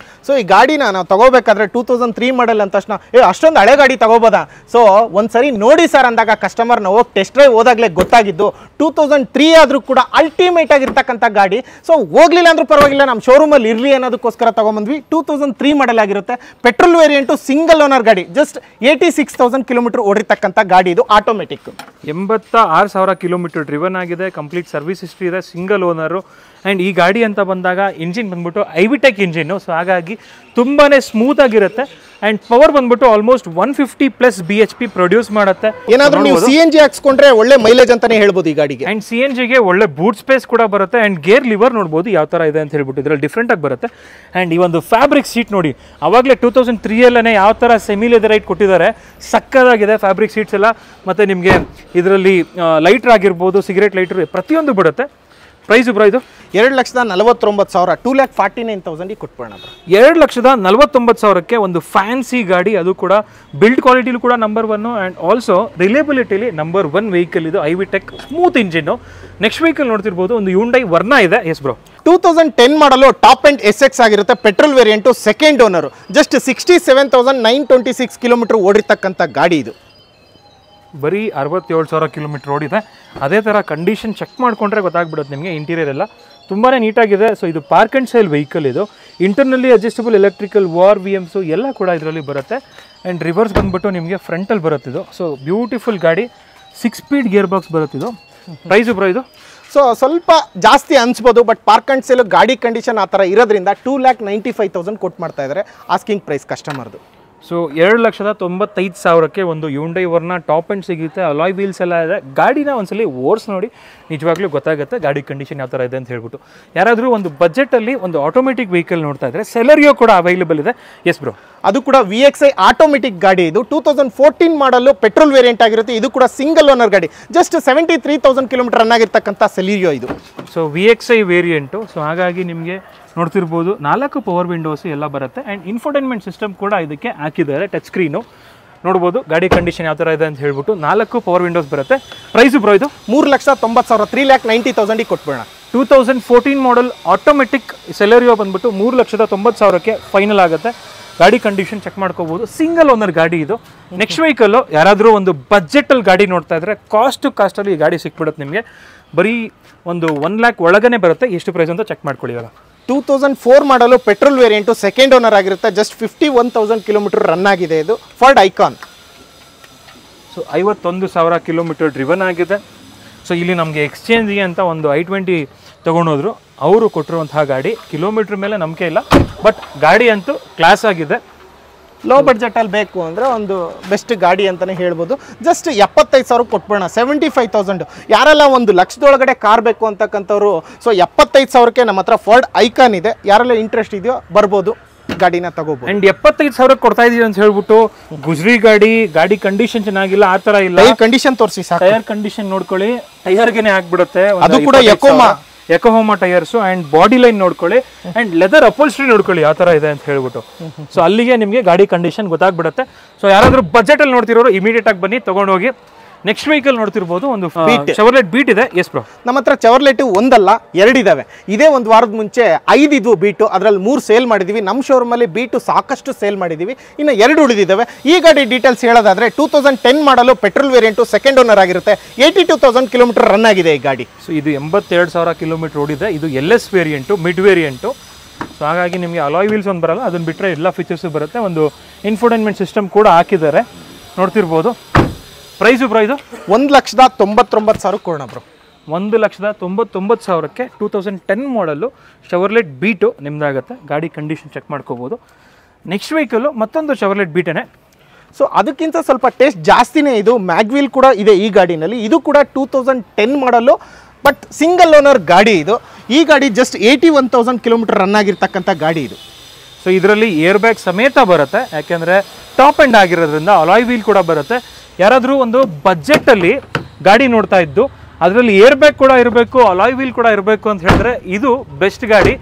S2: ಸೊ ಈ ಗಾಡಿನ ನಾವು ತಗೋಬೇಕಾದ್ರೆ 2003 ಮಾಡೆಲ್ ಅಂದ ತಕ್ಷಣ ಅಷ್ಟೊಂದು ಹಳೆ ಗಾಡಿ ತಗೋಬೋದಾ? ಸೊ ಒಂದ್ಸರಿ ನೋಡಿ ಸರ್ ಅಂದಾಗ ಕಸ್ಟಮರ್ ನಾವು ಹೋಗಿ ಟೆಸ್ಟ್ ಡ್ರೈವ್ ಹೋದಾಗಲೇ ಗೊತ್ತಾಗಿದ್ದು 2003 ಆದರೂ ಕೂಡ ಅಲ್ಟಿಮೇಟ್ ಆಗಿರ್ತಕ್ಕಂಥ ಗಾಡಿ. ಸೊ ಹೋಗ್ಲಿಲ್ಲ ಅಂದ್ರೂ ಪರವಾಗಿಲ್ಲ, ನಮ್ಮ ಶೋರೂಮಲ್ಲಿ ಇರಲಿ ಅನ್ನೋದಕ್ಕೋಸ್ಕರ ತಗೊಂಬಂದ್ವಿ. 2003 ಮಾಡೆಲ್ ಆಗಿರುತ್ತೆ, ಪೆಟ್ರೋಲ್ ವೇರಿಯಂಟು, ಸಿಂಗಲ್ ಓನರ್ ಗಾಡಿ, ಜಸ್ಟ್ 86,000 ಕಿಲೋಮೀಟರ್ ಓಡಿರ್ತಕ್ಕಂಥ ಗಾಡಿ ಇದು, ಆಟೋಮೆಟಿಕ್.
S1: 86,000 ಕಿಲೋಮೀಟರ್ ಡ್ರಿವನ್ ಆಗಿದೆ, ಕಂಪ್ಲೀಟ್ ಸರ್ವಿಸ್ ಹಿಸ್ಟ್ರಿ ಇದೆ, ಸಿಂಗಲ್ ಓನರು. ಆ್ಯಂಡ್ ಈ ಗಾಡಿ ಅಂತ ಬಂದಾಗ ಇಂಜಿನ್ ಬಂದ್ಬಿಟ್ಟು ಐವಿಟೆಕ್ ಇಂಜಿನ್ನು. ಸೊ ಹಾಗಾಗಿ ತುಂಬಾ ಸ್ಮೂತ್ ಆಗಿರುತ್ತೆ. ಆ್ಯಂಡ್ ಪವರ್ ಬಂದ್ಬಿಟ್ಟು ಆಲ್ಮೋಸ್ಟ್ 150+ BHP ಪ್ರೊಡ್ಯೂಸ್ ಮಾಡುತ್ತೆ.
S2: ಏನಾದರೂ ನೀವು CNG ಹಾಕ್ಸ್ಕೊಂಡ್ರೆ ಒಳ್ಳೆ ಮೈಲೇಜ್ ಅಂತಾನೆ ಹೇಳ್ಬೋದು ಈ ಗಾಡಿಗೆ.
S1: ಆ್ಯಂಡ್ CNGಗೆ ಒಳ್ಳೆ ಬೂಟ್ ಸ್ಪೇಸ್ ಕೂಡ ಬರುತ್ತೆ. ಆ್ಯಂಡ್ ಗೇರ್ ಲಿವರ್ ನೋಡ್ಬೋದು ಯಾವ ಥರ ಇದೆ ಅಂತ ಹೇಳ್ಬಿಟ್ಟು, ಇದರಲ್ಲಿ ಡಿಫ್ರೆಂಟಾಗಿ ಬರುತ್ತೆ. ಆ್ಯಂಡ್ ಈ ಒಂದು ಫ್ಯಾಬ್ರಿಕ್ ಸೀಟ್ ನೋಡಿ, ಆವಾಗಲೇ 2003 ಯಾವ ಥರ ಸೆಮಿ ಲೆದರೈಟ್ ಕೊಟ್ಟಿದ್ದಾರೆ, ಸಕ್ಕದಾಗಿದೆ ಫ್ಯಾಬ್ರಿಕ್ ಸೀಟ್ಸ್ ಎಲ್ಲ. ಮತ್ತು ನಿಮಗೆ ಇದರಲ್ಲಿ ಲೈಟ್ರ್ ಆಗಿರ್ಬೋದು, ಸಿಗರೇಟ್ ಲೈಟ್ರ್ ಪ್ರತಿಯೊಂದು ಬಿಡುತ್ತೆ. ಪ್ರೈಸು ಬ್ರೋ ಇದು
S2: 2,49,000, 2,49,000 ಕೊಟ್ಬಿಡೋಣ.
S1: 2,49,000ಕ್ಕೆ ಒಂದು ಫ್ಯಾನ್ಸಿ ಗಾಡಿ, ಅದು ಕೂಡ ಬಿಲ್ಡ್ ಕ್ವಾಲಿಟಿಲೂ ಕೂಡ ನಂಬರ್ 1 ಆ್ಯಂಡ್ ಆಲ್ಸೋ ರಿಲೇಬಿಲಿಟಿಲಿ ನಂಬರ್ 1 ವೆಹಿಕಲ್ ಇದು. IVTEC smooth engine. Next vehicle ನೋಡ್ತಿರ್ಬೋದು, ಒಂದು ಹ್ಯುಂಡೈ ವರ್ನಾ ಇದೆ. Yes bro,
S2: 2010 model top end SX ಆಗಿರುತ್ತೆ, petrol variant, second owner, just 67,926 kilometre ಓಡಿರ್ತಕ್ಕಂಥ ಗಾಡಿ ಇದು.
S1: ಬರೀ 67,000 ಕಿಲೋಮೀಟರ್ ಓಡಿದೆ. ಅದೇ ಥರ ಕಂಡೀಷನ್ ಚೆಕ್ ಮಾಡಿಕೊಂಡ್ರೆ ಗೊತ್ತಾಗ್ಬಿಡುತ್ತೆ ನಿಮಗೆ. ಇಂಟೀರಿಯರ್ ಎಲ್ಲ ತುಂಬಾ ನೀಟಾಗಿದೆ. ಸೊ ಇದು ಪಾರ್ಕ್ ಆ್ಯಂಡ್ ಸೇಲ್ ವೆಹಿಕಲ್ ಇದು. ಇಂಟರ್ನಲ್ಲಿ ಅಡ್ಜಸ್ಟಬಲ್ ಎಲೆಕ್ಟ್ರಿಕಲ್ ವಾರ್ VMಸು ಎಲ್ಲ ಕೂಡ ಇದರಲ್ಲಿ ಬರುತ್ತೆ. ಆ್ಯಂಡ್ ರಿವರ್ಸ್ ಬಂದುಬಿಟ್ಟು ನಿಮಗೆ ಫ್ರಂಟಲ್ಲಿ ಬರುತ್ತಿದ್ದು. ಸೊ ಬ್ಯೂಟಿಫುಲ್ ಗಾಡಿ, 6 ಸ್ಪೀಡ್ ಗೇರ್ ಬಾಕ್ಸ್ ಬರುತ್ತಿದ್ದು. ಪ್ರೈಸು ಬ್ರೋ ಇದು
S2: ಸೊ ಸ್ವಲ್ಪ ಜಾಸ್ತಿ ಅನ್ಸ್ಬೋದು, ಬಟ್ ಪಾರ್ಕ್ ಆ್ಯಂಡ್ ಸೇಲ್ ಗಾಡಿ ಕಂಡೀಷನ್ ಆ ಥರ ಇರೋದ್ರಿಂದ 2,95,000 ಕೊಟ್ಟು ಮಾಡ್ತಾ ಇದ್ದಾರೆ ಆಸ್ಕಿಂಗ್ ಪ್ರೈಸ್ ಕಸ್ಟಮರ್ದು.
S1: ಸೊ 2,95,000ಕ್ಕೆ ಒಂದು ಹ್ಯುಂಡೈ ವರ್ನಾ ಟಾಪ್ ಎಂಡ್ ಸಿಗುತ್ತೆ. ಅಲಾಯ್ ವೀಲ್ಸ್ ಎಲ್ಲ ಇದೆ. ಗಾಡಿನ ಒಂದ್ಸಲಿ ಓಡಿಸಿ ನೋಡಿ, ನಿಜವಾಗ್ಲೂ ಗೊತ್ತಾಗುತ್ತೆ ಗಾಡಿ ಕಂಡೀಷನ್ ಯಾವ ಥರ ಇದೆ ಅಂತ ಹೇಳ್ಬಿಟ್ಟು. ಯಾರಾದರೂ ಒಂದು ಬಜೆಟಲ್ಲಿ ಒಂದು ಆಟೋಮೆಟಿಕ್ ವೆಹಿಕಲ್ ನೋಡ್ತಾ ಇದ್ದರೆ ಸೆಲೆರಿಯೋ ಕೂಡ ಅವೈಲೇಬಲ್ ಇದೆ. ಎಸ್ ಬ್ರೋ,
S2: ಅದು ಕೂಡ VXI ಆಟೋಮೆಟಿಕ್ ಗಾಡಿ ಇದು. 2014 ಮಾಡಲು ಪೆಟ್ರೋಲ್ ವೇರಿಯಂಟ್ ಆಗಿರುತ್ತೆ. ಇದು ಕೂಡ ಸಿಂಗಲ್ ಓನರ್ ಗಾಡಿ, ಜಸ್ಟ್ 73,000 ಕಿಲೋಮೀಟರ್ ರನ್ ಆಗಿರ್ತಕ್ಕಂಥ ಸೆಲೆರಿಯೋ ಇದು.
S1: So VXI variant. ಸೊ ಹಾಗಾಗಿ ನಿಮಗೆ ನೋಡ್ತಿರ್ಬೋದು 4 ಪವರ್ ವಿಂಡೋಸು ಎಲ್ಲ ಬರುತ್ತೆ. ಆ್ಯಂಡ್ ಇನ್ಫೋಟೈನ್ಮೆಂಟ್ ಸಿಸ್ಟಮ್ ಕೂಡ ಇದಕ್ಕೆ ಹಾಕಿದ್ದಾರೆ, ಟಚ್ ಸ್ಕ್ರೀನು ನೋಡ್ಬೋದು. ಗಾಡಿ ಕಂಡೀಷನ್ ಯಾವ ಥರ ಇದೆ ಅಂತ ಹೇಳ್ಬಿಟ್ಟು 4 ಪವರ್ ವಿಂಡೋಸ್ ಬರುತ್ತೆ. ಪ್ರೈಸು ಬ್ರೋ ಇದು
S2: 3,90,000, 3,90,000 ಕೊಟ್ಬಿಡೋಣ.
S1: 2014 ಮಾಡಲ್ ಆಟೋಮೆಟಿಕ್ ಸೆಲೆರಿಯೋ ಬಂದ್ಬಿಟ್ಟು 3,90,000ಕ್ಕೆ ಫೈನಲ್ ಆಗುತ್ತೆ. ಗಾಡಿ ಕಂಡೀಷನ್ ಚೆಕ್ ಮಾಡ್ಕೋಬೋದು. ಸಿಂಗಲ್ ಓನರ್ ಗಾಡಿ ಇದು. ನೆಕ್ಸ್ಟ್ ವೆಹಿಕಲ್ಲು ಯಾರಾದರೂ ಒಂದು ಬಜೆಟಲ್ಲಿ ಗಾಡಿ ನೋಡ್ತಾ ಇದ್ದರೆ ಕಾಸ್ಟಲ್ಲಿ ಈ ಗಾಡಿ ಸಿಕ್ಬಿಡುತ್ತೆ ನಿಮಗೆ. ಬರೀ ಒಂದು 1 lakh ಒಳಗನೆ ಬರುತ್ತೆ. ಎಷ್ಟು ಪ್ರೈಸ್ ಅಂತ ಚೆಕ್ ಮಾಡ್ಕೊಳ್ಳಿ. ಇವಾಗ
S2: 2004 ಮಾಡಲು ಪೆಟ್ರೋಲ್ ವೇರಿಯಂಟು, ಸೆಕೆಂಡ್ ಓನರ್ ಆಗಿರುತ್ತೆ, ಜಸ್ಟ್ 51,000 ಕಿಲೋಮೀಟರ್ ರನ್ ಆಗಿದೆ ಇದು. Ford icon.
S1: So 51,000 kilometre driven ಆಗಿದೆ. ಸೊ ಇಲ್ಲಿ ನಮಗೆ ಎಕ್ಸ್ಚೇಂಜಿಗೆ ಅಂತ ಒಂದು i20 ತೊಗೊಂಡೋದ್ರು. ಅವರು ಕೊಟ್ಟಿರುವಂತಹ ಗಾಡಿ. ಕಿಲೋಮೀಟ್ರ್ ಮೇಲೆ ನಂಬಿಕೆ ಇಲ್ಲ, ಬಟ್ ಗಾಡಿ ಅಂತೂ ಕ್ಲಾಸ್ ಆಗಿದೆ.
S2: ಲೋ ಬಡ್ಜೆಟಲ್ಲಿ ಬೇಕು ಅಂದರೆ ಒಂದು ಬೆಸ್ಟ್ ಗಾಡಿ ಅಂತಲೇ ಹೇಳ್ಬೋದು. ಜಸ್ಟ್ 75,000 ಕೊಟ್ಬಿಡೋಣ. 75,000. ಯಾರೆಲ್ಲ 1 ಲಕ್ಷದೊಳಗಡೆ ಕಾರ್ ಬೇಕು ಅಂತಕ್ಕಂಥವ್ರು, ಸೊ 75,000ಕ್ಕೆ ನಮ್ಮ ಹತ್ರ ಫಾರ್ಡ್ ಐಕಾನ್ ಇದೆ. ಯಾರೆಲ್ಲ ಇಂಟ್ರೆಸ್ಟ್ ಇದೆಯೋ ಬರ್ಬೋದು, ಗಾಡಿನ ತಗೋಬೋದು.
S1: ಆ್ಯಂಡ್ 75,000 ಕೊಡ್ತಾ ಇದೀವಿ ಅಂತ ಹೇಳ್ಬಿಟ್ಟು ಗುಜ್ರಿ ಗಾಡಿ ಕಂಡೀಷನ್ ಚೆನ್ನಾಗಿಲ್ಲ, ಆ ಥರ ಇಲ್ಲ.
S2: ಕಂಡೀಷನ್ ತೋರಿಸಿ ಸಾಕು.
S1: ಟೈರ್ ಕಂಡೀಷನ್ ನೋಡ್ಕೊಳ್ಳಿ, ಟೈರ್ಗೆನೆ ಆಗ್ಬಿಡುತ್ತೆ.
S2: ಅದು ಕೂಡ
S1: ಎಕೋಹೋಮಾ ಟೈರ್ಸು. ಆ್ಯಂಡ್ ಬಾಡಿ ಲೈನ್ ನೋಡ್ಕೊಳ್ಳಿ, ಆ್ಯಂಡ್ ಲೆದರ್ ಅಪೋಲ್ಸ್ಟ್ರಿ ನೋಡ್ಕೊಳ್ಳಿ ಯಾವ ಥರ ಇದೆ ಅಂತ ಹೇಳ್ಬಿಟ್ಟು. ಸೊ ಅಲ್ಲಿಗೆ ನಿಮಗೆ ಗಾಡಿ ಕಂಡೀಷನ್ ಗೊತ್ತಾಗ್ಬಿಡುತ್ತೆ. ಸೊ ಯಾರಾದರೂ ಬಜೆಟಲ್ಲಿ ನೋಡ್ತಿರೋರು ಇಮಿಡಿಯೇಟ್ ಆಗಿ ಬನ್ನಿ, ತೊಗೊಂಡೋಗಿ. ನೆಕ್ಸ್ಟ್ ವೆಹಿಕಲ್ ನೋಡ್ತಿರ್ಬೋದು, ಒಂದು ಷೆವರ್ಲೆಟ್ ಬೀಟ್ ಇದೆ. ಎಸ್ ಬ್ರೋ,
S2: ನಮ್ಮ ಹತ್ರ ಷೆವರ್ಲೆಟ್ ಒಂದಲ್ಲ 2 ಇದಾವೆ. ಇದೇ ಒಂದು ವಾರದ ಮುಂಚೆ 5 ಇದ್ವು ಬೀಟು, ಅದರಲ್ಲಿ 3 ಸೇಲ್ ಮಾಡಿದ್ದೀವಿ. ನಮ್ಮ ಶೋರೂಮಲ್ಲಿ ಬೀಟು ಸಾಕಷ್ಟು ಸೇಲ್ ಮಾಡಿದ್ದೀವಿ, ಇನ್ನು 2 ಉಳಿದಿದ್ದಾವೆ. ಈ ಗಾಡಿ ಡೀಟೇಲ್ಸ್ ಹೇಳೋದಾದರೆ 2010 ಮಾಡಲು ಪೆಟ್ರೋಲ್ ವೇರಿಯಂಟು, ಸೆಕೆಂಡ್ ಓನರ್ ಆಗಿರುತ್ತೆ, 82,000 ಕಿಲೋಮೀಟರ್ ರನ್ ಆಗಿದೆ ಈ ಗಾಡಿ.
S1: ಸೊ ಇದು 82,000 ಕಿಲೋಮೀಟರ್ ಓಡಿದೆ. ಇದು LS variant, mid variant. So ಹಾಗಾಗಿ ನಿಮಗೆ ಅಲಾಯ್ ವೀಲ್ಸ್ ಒಂದು ಬರಲ್ಲ, ಅದನ್ನು ಬಿಟ್ಟರೆ ಎಲ್ಲ ಫೀಚರ್ಸು ಬರುತ್ತೆ. ಒಂದು ಇನ್ಫೋಟೈನ್ಮೆಂಟ್ ಸಿಸ್ಟಮ್ ಕೂಡ ಹಾಕಿದ್ದಾರೆ, ನೋಡ್ತಿರ್ಬೋದು. ಪ್ರೈಸು ಬ್ರೋ ಇದು
S2: 1,99,000 ಕೊಡೋಣ ಬ್ರೋ.
S1: 1,99,000ಕ್ಕೆ 2010 ಮಾಡಲ್ಲು ಷೆವರ್ಲೆಟ್ ಬೀಟು ನಿಮ್ದಾಗುತ್ತೆ. ಗಾಡಿ ಕಂಡೀಷನ್ ಚೆಕ್ ಮಾಡ್ಕೋಬೋದು. ನೆಕ್ಸ್ಟ್ ವೆಹಿಕಲ್ಲು ಮತ್ತೊಂದು ಷೆವರ್ಲೆಟ್ ಬೀಟೇನೆ.
S2: ಸೊ ಅದಕ್ಕಿಂತ ಸ್ವಲ್ಪ ಟೇಸ್ಟ್ ಜಾಸ್ತಿನೇ ಇದು. ಮ್ಯಾಗ್ವೀಲ್ ಕೂಡ ಇದೆ ಈ ಗಾಡಿನಲ್ಲಿ. ಇದು ಕೂಡ 2010 ಮಾಡಲ್ಲು, ಬಟ್ ಸಿಂಗಲ್ ಓನರ್ ಗಾಡಿ ಇದು. ಈ ಗಾಡಿ ಜಸ್ಟ್ 81,000 ಕಿಲೋಮೀಟರ್ ರನ್ ಆಗಿರ್ತಕ್ಕಂಥ ಗಾಡಿ ಇದು.
S1: ಸೊ ಇದರಲ್ಲಿ ಏರ್ ಬ್ಯಾಗ್ ಸಮೇತ ಬರುತ್ತೆ, ಯಾಕೆಂದರೆ ಟಾಪ್ ಎಂಡ್ ಆಗಿರೋದ್ರಿಂದ. ಅಲಾಯ್ ವೀಲ್ ಕೂಡ ಬರುತ್ತೆ. ಯಾರಾದರೂ ಒಂದು ಬಜೆಟಲ್ಲಿ ಗಾಡಿ ನೋಡ್ತಾ ಇದ್ದು ಅದರಲ್ಲಿ ಏರ್ ಬ್ಯಾಗ್ ಕೂಡ ಇರಬೇಕು, ಅಲಾಯ್ ವೀಲ್ ಕೂಡ ಇರಬೇಕು ಅಂತ ಹೇಳಿದ್ರೆ ಇದು ಬೆಸ್ಟ್ ಗಾಡಿ.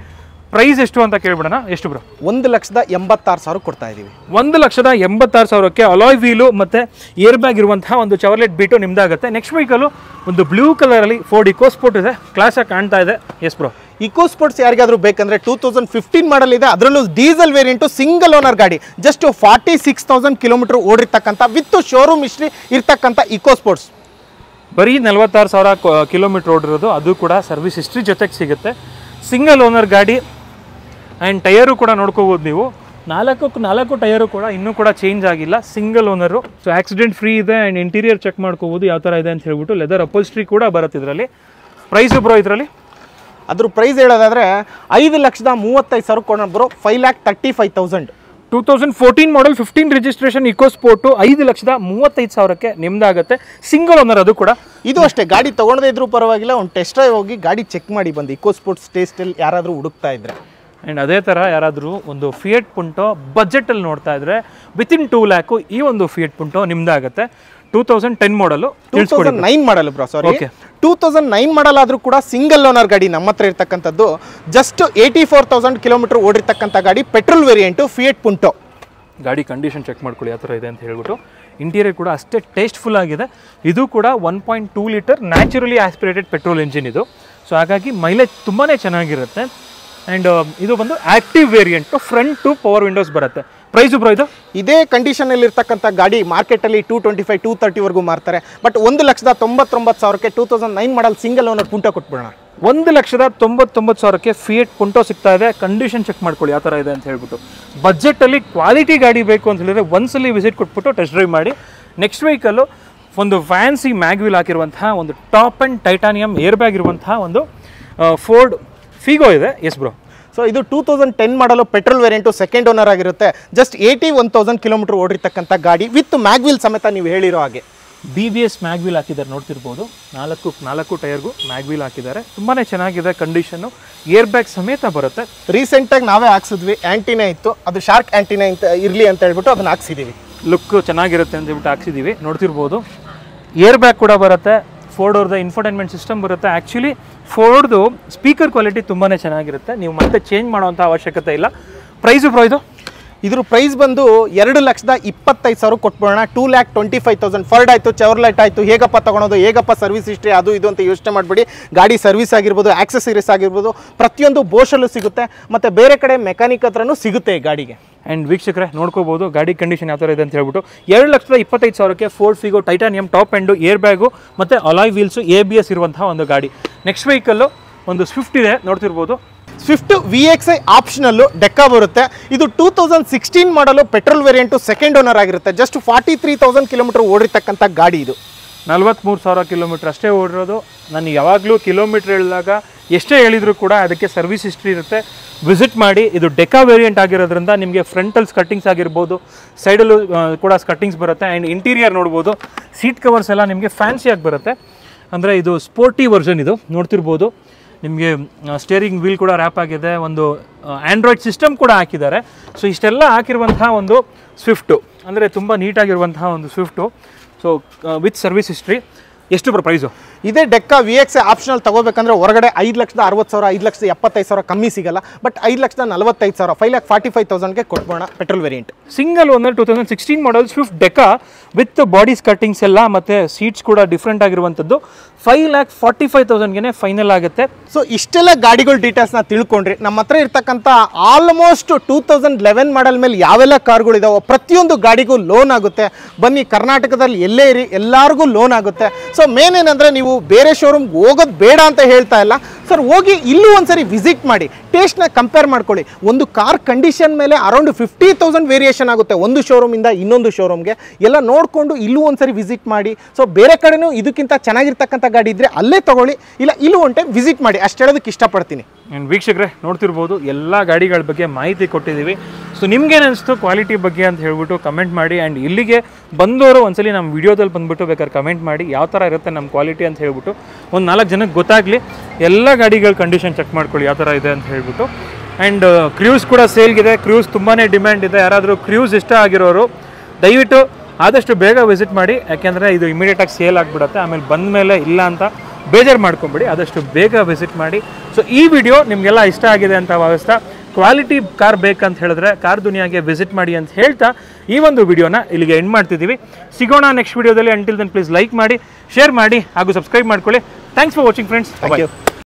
S1: ಪ್ರೈಸ್ ಎಷ್ಟು ಅಂತ ಕೇಳ್ಬಿಡೋಣ. ಎಷ್ಟು ಬ್ರೋ?
S2: 1,86,000 ಕೊಡ್ತಾ ಇದ್ದೀವಿ.
S1: 1,86,000ಕ್ಕೆ ಅಲಾಯ್ ವೀಲು ಮತ್ತು ಏರ್ ಬ್ಯಾಗ್ ಇರುವಂತಹ ಒಂದು ಚವರ್ಲೆಟ್ ಬೀಟು ನಿಮ್ದಾಗುತ್ತೆ. ನೆಕ್ಸ್ಟ್ ವೀಕಲ್ಲೂ ಒಂದು ಬ್ಲೂ ಕಲರಲ್ಲಿ ಫೋರ್ಡ್ ಇಕೋ ಸ್ಪೋರ್ಟ್ ಇದೆ, ಕ್ಲಾಸಾಗಿ ಕಾಣ್ತಾ ಇದೆ. ಎಸ್ ಬ್ರೋ,
S2: ಇಕೋ ಸ್ಪೋರ್ಟ್ಸ್ ಯಾರಿಗಾದ್ರೂ ಬೇಕಂದ್ರೆ 2015 ಮಾಡಲ್ ಇದೆ, ಅದರಲ್ಲೂ ಡೀಸೆಲ್ ವೇರಿಯಂಟು ಸಿಂಗಲ್ ಓನರ್ ಗಾಡಿ, ಜಸ್ಟ್ 46,000 ಕಿಲೋಮೀಟರ್ ಓಡಿರ್ತಕ್ಕಂಥ ವಿತ್ ಶೋರೂಮ್ ಹಿಸ್ಟ್ರಿ ಇರ್ತಕ್ಕಂಥ ಇಕೋ ಸ್ಪೋರ್ಟ್ಸ್.
S1: ಬರೀ 46,000 ಕಿಲೋಮೀಟರ್ ಓಡಿರೋದು, ಅದು ಕೂಡ ಸರ್ವಿಸ್ ಹಿಸ್ಟ್ರಿ ಜೊತೆಗೆ ಸಿಗುತ್ತೆ. ಸಿಂಗಲ್ ಓನರ್ ಗಾಡಿ ಆ್ಯಂಡ್ ಟಯರು ಕೂಡ ನೋಡ್ಕೋಬೋದು ನೀವು. ನಾಲ್ಕು ಟಯರು ಕೂಡ ಇನ್ನೂ ಕೂಡ ಚೇಂಜ್ ಆಗಿಲ್ಲ, single owner. So accident free ಇದೆ ಆ್ಯಂಡ್ ಇಂಟೀರಿಯರ್ ಚೆಕ್ ಮಾಡ್ಕೋಬೋದು ಯಾವ ಥರ ಇದೆ ಅಂತ ಹೇಳ್ಬಿಟ್ಟು. ಲೆದರ್ ಅಪೋಲ್ಸ್ಟ್ರಿ ಕೂಡ ಬರುತ್ತೆ ಇದರಲ್ಲಿ. ಪ್ರೈಸು ಬ್ರೋ ಇದರಲ್ಲಿ?
S2: ಅದ್ರ ಪ್ರೈಸ್ ಹೇಳೋದಾದ್ರೆ 5,35,000 ಕೊಡೋಣ bro. 5,35,000.
S1: 2014 model 15 registration Eco Sport 5,35,000ಕ್ಕೆ ನಿಮ್ದಾಗುತ್ತೆ. ಸಿಂಗಲ್ ಓನರ್ ಅದು ಕೂಡ.
S2: ಇದು ಅಷ್ಟೇ, ಗಾಡಿ ತೊಗೊಳದೇ ಇದ್ರೂ ಪರವಾಗಿಲ್ಲ, ಒಂದು ಟೆಸ್ಟ್ ಡ್ರೈವ್ ಹೋಗಿ ಗಾಡಿ ಚೆಕ್ ಮಾಡಿ ಬಂದು ಇಕೋ ಸ್ಪೋರ್ಟ್ಸ್ ಟೇಸ್ಟಲ್ಲಿ ಯಾರಾದರೂ ಹುಡುಕ್ತಾ ಇದ್ರೆ.
S1: ಆ್ಯಂಡ್ ಅದೇ ಥರ ಯಾರಾದರೂ ಒಂದು ಫಿಯಟ್ ಪುಂಟೋ ಬಜೆಟಲ್ಲಿ ನೋಡ್ತಾ ಇದ್ರೆ ವಿತಿನ್ 2 ಲ್ಯಾಕು ಈ ಒಂದು ಫಿಯಟ್ ಪುಂಟೋ ನಿಮ್ದಾಗುತ್ತೆ. 2010 ಮಾಡಲು,
S2: 2009 ಮಾಡಲ್ ಬ್ರೋ. ಸಾರಿ, 2009 ಮಾಡಲ್ ಆದರೂ ಕೂಡ ಸಿಂಗಲ್ ಓನರ್ ಗಾಡಿ ನಮ್ಮ ಹತ್ರ ಇರ್ತಕ್ಕಂಥದ್ದು. ಜಸ್ಟ್ 84,000 ಕಿಲೋಮೀಟರ್ ಓಡಿರ್ತಕ್ಕಂಥ ಗಾಡಿ, ಪೆಟ್ರೋಲ್ ವೇರಿಯಂಟು ಫಿಯಟ್ ಪುಂಟೋ.
S1: ಗಾಡಿ ಕಂಡೀಷನ್ ಚೆಕ್ ಮಾಡ್ಕೊಳ್ಳಿ ಯಾವ ಥರ ಇದೆ ಅಂತ ಹೇಳ್ಬಿಟ್ಟು. ಇಂಟೀರಿಯರ್ ಕೂಡ ಅಷ್ಟೇ ಟೇಸ್ಟ್ಫುಲ್ ಆಗಿದೆ. ಇದು ಕೂಡ 1.2 litre naturally aspirated petrol engine ಇದು. ಸೊ ಹಾಗಾಗಿ ಮೈಲೇಜ್ ತುಂಬಾ ಚೆನ್ನಾಗಿರುತ್ತೆ. ಆ್ಯಂಡ್ ಇದು ಬಂದು active variant, front two power windows ಬರುತ್ತೆ. ಪ್ರೈಸು ಬ್ರೋ ಇದು?
S2: ಇದೇ ಕಂಡೀಷನಲ್ಲಿ ಇರ್ತಕ್ಕಂಥ ಗಾಡಿ ಮಾರ್ಕೆಟಲ್ಲಿ 225, 230ವರೆಗೂ ಮಾರ್ತಾರೆ. ಬಟ್ 1,99,000ಕ್ಕೆ 2009 ಮಾಡಲ್ ಸಿಂಗಲ್ ಓನರ್ ಪುಂಟೋ ಕೊಟ್ಬಿಡೋಣ.
S1: 1,99,000ಕ್ಕೆ ಫಿಯಟ್ ಪುಂಟೋ ಸಿಗ್ತಾ ಇದೆ. ಕಂಡೀಷನ್ ಚೆಕ್ ಮಾಡ್ಕೊಳ್ಳಿ ಯಾವ ಥರ ಇದೆ ಅಂತ ಹೇಳ್ಬಿಟ್ಟು. ಬಜೆಟಲ್ಲಿ ಕ್ವಾಲಿಟಿ ಗಾಡಿ ಬೇಕು ಅಂತ ಹೇಳಿದ್ರೆ ಒಂದ್ಸಲಿ ವಿಸಿಟ್ ಕೊಟ್ಬಿಟ್ಟು ಟೆಸ್ಟ್ ಡ್ರೈವ್ ಮಾಡಿ. ನೆಕ್ಸ್ಟ್ ವೀಕಲ್ಲೂ ಒಂದು ಫ್ಯಾನ್ಸಿ ಮ್ಯಾಗ್ವಿಲ್ ಹಾಕಿರುವಂತಹ ಒಂದು top and titanium air bag ಇರುವಂತಹ ಒಂದು ಫೋರ್ಡ್ ಫಿಗೋ ಇದೆ. Yes bro.
S2: ಸೊ ಇದು 2010 ಮಾಡಲು ಪೆಟ್ರೋಲ್ ವೇರಿಯಂಟು, ಸೆಕೆಂಡ್ ಓನರ್ ಆಗಿರುತ್ತೆ. ಜಸ್ಟ್ 81,000 ಕಿಲೋಮೀಟರ್ ಓಡಿರ್ತಕ್ಕಂಥ ಗಾಡಿ ವಿತ್ ಮ್ಯಾಗ್ವಿಲ್ ಸಮೇತ ನೀವು ಹೇಳಿರೋ ಹಾಗೆ.
S1: BBS ಮ್ಯಾಗ್ವಿಲ್ ಹಾಕಿದ್ದಾರೆ, ನೋಡ್ತಿರ್ಬೋದು. ನಾಲ್ಕು ಟೈರ್ಗೂ ಮ್ಯಾಗ್ವಿಲ್ ಹಾಕಿದ್ದಾರೆ. ತುಂಬಾ ಚೆನ್ನಾಗಿದೆ ಕಂಡೀಷನ್ನು. ಏರ್ ಬ್ಯಾಗ್ ಸಮೇತ ಬರುತ್ತೆ.
S2: ರೀಸೆಂಟಾಗಿ ನಾವೇ ಹಾಕ್ಸಿದ್ವಿ, ಆ್ಯಂಟಿನಾ ಇತ್ತು, ಅದು ಶಾರ್ಕ್ ಆ್ಯಂಟಿನಾ ಅಂತ ಇರಲಿ ಅಂತ ಹೇಳ್ಬಿಟ್ಟು ಅದನ್ನ ಹಾಕ್ಸಿದ್ದೀವಿ.
S1: ಲುಕ್ ಚೆನ್ನಾಗಿರುತ್ತೆ ಅಂತ ಹೇಳ್ಬಿಟ್ಟು ಹಾಕ್ಸಿದ್ದೀವಿ, ನೋಡ್ತಿರ್ಬೋದು. ಏರ್ ಬ್ಯಾಗ್ ಕೂಡ ಬರುತ್ತೆ. ಫೋರ್ಡ್ ಅವ್ರದ್ದು ಇನ್ಫೋಟೈನ್ಮೆಂಟ್ ಸಿಸ್ಟಮ್ ಬರುತ್ತೆ. ಆ್ಯಕ್ಚುಲಿ ಫೋರ್ಡ್ದು ಸ್ಪೀಕರ್ ಕ್ವಾಲಿಟಿ ತುಂಬಾ ಚೆನ್ನಾಗಿರುತ್ತೆ, ನೀವು ಮತ್ತೆ ಚೇಂಜ್ ಮಾಡೋವಂಥ ಅವಶ್ಯಕತೆ ಇಲ್ಲ. ಪ್ರೈಸು ಬ್ರೋ ಇದು?
S2: ಇದ್ರ ಪ್ರೈಸ್ ಬಂದು 2,25,000 ಕೊಟ್ಬಿಡೋಣ. 2,25,000. ಫರ್ಡ್ ಆಯಿತು, ಚೆವರ್ಲೆಟ್ ಆಯಿತು, ಹೇಗಪ್ಪ ತೊಗೊಳೋದು, ಹೇಗಪ್ಪ ಸರ್ವಿಸ್ ಹಿಸ್ಟ್ರಿ ಅದು ಇದು ಅಂತ ಯೋಚನೆ ಮಾಡಿಬಿಡಿ. ಗಾಡಿ ಸರ್ವಿಸ್ ಆಗಿರ್ಬೋದು, ಆಕ್ಸೆಸರೀಸ್ ಆಗಿರ್ಬೋದು, ಪ್ರತಿಯೊಂದು ಬೋಶಲ್ಲೂ ಸಿಗುತ್ತೆ, ಮತ್ತು ಬೇರೆ ಕಡೆ ಮೆಕ್ಯಾನಿಕ್ ಹತ್ರನೂ ಸಿಗುತ್ತೆ ಈ ಗಾಡಿಗೆ.
S1: ಆ್ಯಂಡ್ ವೀಕ್ಷಕರೇ ನೋಡ್ಕೋಬೋದು ಗಾಡಿ ಕಂಡೀಷನ್ ಯಾವ ಥರ ಇದೆ ಅಂತ ಹೇಳ್ಬಿಟ್ಟು. 2,25,000ಕ್ಕೆ Ford Figo Titanium top end, air bag ಮತ್ತು ಅಲಾಯ್ ವೀಲ್ಸು, ABS ಇರುವಂತಹ ಒಂದು ಗಾಡಿ. ನೆಕ್ಸ್ಟ್ ವೆಹಿಕಲ್ಲು ಒಂದು ಸ್ವಿಫ್ಟ್ ಇದೆ, ನೋಡ್ತಿರ್ಬೋದು.
S2: ಸ್ವಿಫ್ಟ್ VXI ಆಪ್ಷನಲ್ಲು ಡೆಕ್ಕಾ ಬರುತ್ತೆ. ಇದು 2016 ಮಾಡಲು ಪೆಟ್ರೋಲ್ ವೇರಿಯಂಟು, ಸೆಕೆಂಡ್ ಓನರ್ ಆಗಿರುತ್ತೆ. ಜಸ್ಟ್ 43,000 ಕಿಲೋಮೀಟರ್ ಓಡಿರ್ತಕ್ಕಂಥ ಗಾಡಿ ಇದು.
S1: 43,000 ಕಿಲೋಮೀಟ್ರ್ ಅಷ್ಟೇ ಓಡಿರೋದು. ನಾನು ಯಾವಾಗಲೂ ಕಿಲೋಮೀಟ್ರ್ ಹೇಳಿದಾಗ ಎಷ್ಟೇ ಹೇಳಿದರೂ ಕೂಡ ಅದಕ್ಕೆ ಸರ್ವಿಸ್ ಹಿಸ್ಟ್ರಿ ಇರುತ್ತೆ, ವಿಸಿಟ್ ಮಾಡಿ. ಇದು ಡೆಕಾ ವೇರಿಯಂಟ್ ಆಗಿರೋದ್ರಿಂದ ನಿಮಗೆ ಫ್ರಂಟಲ್ ಸ್ಕಟ್ಟಿಂಗ್ಸ್ ಆಗಿರ್ಬೋದು, ಸೈಡಲ್ಲೂ ಕೂಡ ಸ್ಕಟ್ಟಿಂಗ್ಸ್ ಬರುತ್ತೆ. ಆ್ಯಂಡ್ ಇಂಟೀರಿಯರ್ ನೋಡ್ಬೋದು, ಸೀಟ್ ಕವರ್ಸ್ ಎಲ್ಲ ನಿಮಗೆ ಫ್ಯಾನ್ಸಿಯಾಗಿ ಬರುತ್ತೆ. ಅಂದರೆ ಇದು ಸ್ಪೋರ್ಟಿ ವರ್ಷನ್ ಇದು, ನೋಡ್ತಿರ್ಬೋದು. ನಿಮಗೆ ಸ್ಟೇರಿಂಗ್ ವೀಲ್ ಕೂಡ ರ್ಯಾಪ್ ಆಗಿದೆ, ಒಂದು ಆ್ಯಂಡ್ರಾಯ್ಡ್ ಸಿಸ್ಟಮ್ ಕೂಡ ಹಾಕಿದ್ದಾರೆ. ಸೊ ಇಷ್ಟೆಲ್ಲ ಹಾಕಿರುವಂತಹ ಒಂದು ಸ್ವಿಫ್ಟು, ಅಂದರೆ ತುಂಬ ನೀಟಾಗಿರುವಂತಹ ಒಂದು Swift. So with service history. ಎಷ್ಟು ಬರೋ ಪ್ರೈಸು?
S2: ಇದೇ ಡೆಕ್ಕಾ VXI ಆಪ್ಷನಲ್ ತಗೋಬೇಕಂದ್ರೆ ಹೊರಗಡೆ 5,60,000, 5,75,000 ಕಮ್ಮಿ ಸಿಗಲ್ಲ. ಬಟ್ 5,45,000, 5,45,000ಗೆ ಕೊಟ್ಬೋಣ petrol variant.
S1: Single owner 2016 model Swift ಡೆಕ್ಕಾ ವಿತ್ ಬಾಡಿ ಸ್ಕಟ್ಟಿಂಗ್ಸ್ ಎಲ್ಲ ಮತ್ತು ಸೀಟ್ಸ್ ಕೂಡ ಡಿಫ್ರೆಂಟ್ ಆಗಿರುವಂಥದ್ದು. 5,45,000ಗೆ ಫೈನಲ್ ಆಗುತ್ತೆ.
S2: ಸೊ ಇಷ್ಟೆಲ್ಲ ಗಾಡಿಗಳ ಡೀಟೇಲ್ಸ್ನ ತಿಳ್ಕೊಂಡ್ರಿ. ನಮ್ಮ ಹತ್ರ ಇರ್ತಕ್ಕಂಥ ಆಲ್ಮೋಸ್ಟ್ 2011 ಮಾಡಲ್ ಮೇಲೆ ಯಾವೆಲ್ಲ ಕಾರ್ಗಳಿದಾವೋ ಪ್ರತಿಯೊಂದು ಗಾಡಿಗೂ ಲೋನ್ ಆಗುತ್ತೆ. ಬನ್ನಿ, ಕರ್ನಾಟಕದಲ್ಲಿ ಎಲ್ಲೇ ಇರಿ ಎಲ್ಲರಿಗೂ ಲೋನ್ ಆಗುತ್ತೆ. ಸೊ ಮೇನ್ ಏನಂದರೆ ನೀವು ಬೇರೆ ಶೋರೂಮ್ಗೆ ಹೋಗೋದು ಬೇಡ ಅಂತ ಹೇಳ್ತಾ ಇಲ್ಲ ಸರ್, ಹೋಗಿ ಇಲ್ಲೂ ಒಂದ್ಸರಿ ವಿಸಿಟ್ ಮಾಡಿ, ಟೇಸ್ಟ್ನ ಕಂಪೇರ್ ಮಾಡ್ಕೊಳ್ಳಿ. ಒಂದು ಕಾರ್ ಕಂಡೀಷನ್ ಮೇಲೆ ಅರೌಂಡ್ 50,000 ವೇರಿಯೇಷನ್ ಆಗುತ್ತೆ ಒಂದು ಶೋರೂಮಿಂದ ಇನ್ನೊಂದು ಶೋರೂಮ್ಗೆ. ಎಲ್ಲ ನೋಡಿಕೊಂಡು ಇಲ್ಲೂ ಒಂದ್ಸರಿ ವಿಸಿಟ್ ಮಾಡಿ. ಸೊ ಬೇರೆ ಕಡೆನೂ ಇದಕ್ಕಿಂತ ಚೆನ್ನಾಗಿರ್ತಕ್ಕಂಥ ಗಾಡಿ ಇದ್ದರೆ ಅಲ್ಲೇ ತೊಗೊಳ್ಳಿ, ಇಲ್ಲ ಇಲ್ಲೂ ಒಂದು ಟೈಮ್ ವಿಸಿಟ್ ಮಾಡಿ, ಅಷ್ಟು ಹೇಳೋದಕ್ಕೆ ಇಷ್ಟಪಡ್ತೀನಿ.
S1: ವೀಕ್ಷಕರೇ ನೋಡ್ತಿರ್ಬೋದು, ಎಲ್ಲ ಗಾಡಿಗಳ ಬಗ್ಗೆ ಮಾಹಿತಿ ಕೊಟ್ಟಿದ್ದೀವಿ. ಸೊ ನಿಮ್ಗೇನು ಅನಿಸ್ತು ಕ್ವಾಲಿಟಿ ಬಗ್ಗೆ ಅಂತ ಹೇಳ್ಬಿಟ್ಟು ಕಮೆಂಟ್ ಮಾಡಿ. ಆ್ಯಂಡ್ ಇಲ್ಲಿಗೆ ಬಂದವರು ಒಂದ್ಸಲಿ ನಮ್ಮ ವಿಡಿಯೋದಲ್ಲಿ ಬಂದುಬಿಟ್ಟು ಬೇಕಾದ್ರೆ ಕಮೆಂಟ್ ಮಾಡಿ ಯಾವ ಥರ ಇರುತ್ತೆ ನಮ್ಮ ಕ್ವಾಲಿಟಿ ಅಂತ ಹೇಳ್ಬಿಟ್ಟು. ಒಂದು 4 ಜನಕ್ಕೆ ಗೊತ್ತಾಗಲಿ. ಎಲ್ಲ ಗಾಡಿಗಳ ಕಂಡೀಷನ್ ಚೆಕ್ ಮಾಡ್ಕೊಳ್ಳಿ ಯಾವ ಥರ ಇದೆ ಅಂತ ಹೇಳ್ಬಿಟ್ಟು. ಆ್ಯಂಡ್ ಕ್ರೂಸ್ ಕೂಡ ಸೇಲ್ಗಿದೆ. ಕ್ರೂಸ್ ತುಂಬಾ ಡಿಮ್ಯಾಂಡ್ ಇದೆ. ಯಾರಾದರೂ ಕ್ರೂಸ್ ಇಷ್ಟ ಆಗಿರೋರು ದಯವಿಟ್ಟು ಆದಷ್ಟು ಬೇಗ ವಿಸಿಟ್ ಮಾಡಿ, ಯಾಕೆಂದರೆ ಇದು ಇಮಿಡಿಯೇಟಾಗಿ ಸೇಲ್ ಆಗಿಬಿಡುತ್ತೆ. ಆಮೇಲೆ ಬಂದ ಮೇಲೆ ಇಲ್ಲ ಅಂತ ಬೇಜಾರು ಮಾಡ್ಕೊಂಬಿಡಿ, ಆದಷ್ಟು ಬೇಗ ವಿಸಿಟ್ ಮಾಡಿ. ಸೊ ಈ ವಿಡಿಯೋ ನಿಮಗೆಲ್ಲ ಇಷ್ಟ ಆಗಿದೆ ಅಂತ ಭಾವಿಸ್ತಾ, ಕ್ವಾಲಿಟಿ ಕಾರ್ ಬೇಕಂತ ಹೇಳಿದ್ರೆ ಕಾರ್ ದುನಿಯಾಗೆ ವಿಸಿಟ್ ಮಾಡಿ ಅಂತ ಹೇಳ್ತಾ ಈ ಒಂದು ವಿಡಿಯೋನ ಇಲ್ಲಿಗೆ ಎಂಡ್ ಮಾಡ್ತಿದ್ದೀವಿ. ಸಿಗೋಣ ನೆಕ್ಸ್ಟ್ ವಿಡಿಯೋದಲ್ಲಿ. ಅಂಟಿಲ್ ದೆನ್ ಪ್ಲೀಸ್ ಲೈಕ್ ಮಾಡಿ, ಶೇರ್ ಮಾಡಿ ಹಾಗೂ ಸಬ್ಸ್ಕ್ರೈಬ್ ಮಾಡ್ಕೊಳ್ಳಿ. Thanks for watching friends.
S2: Thank you.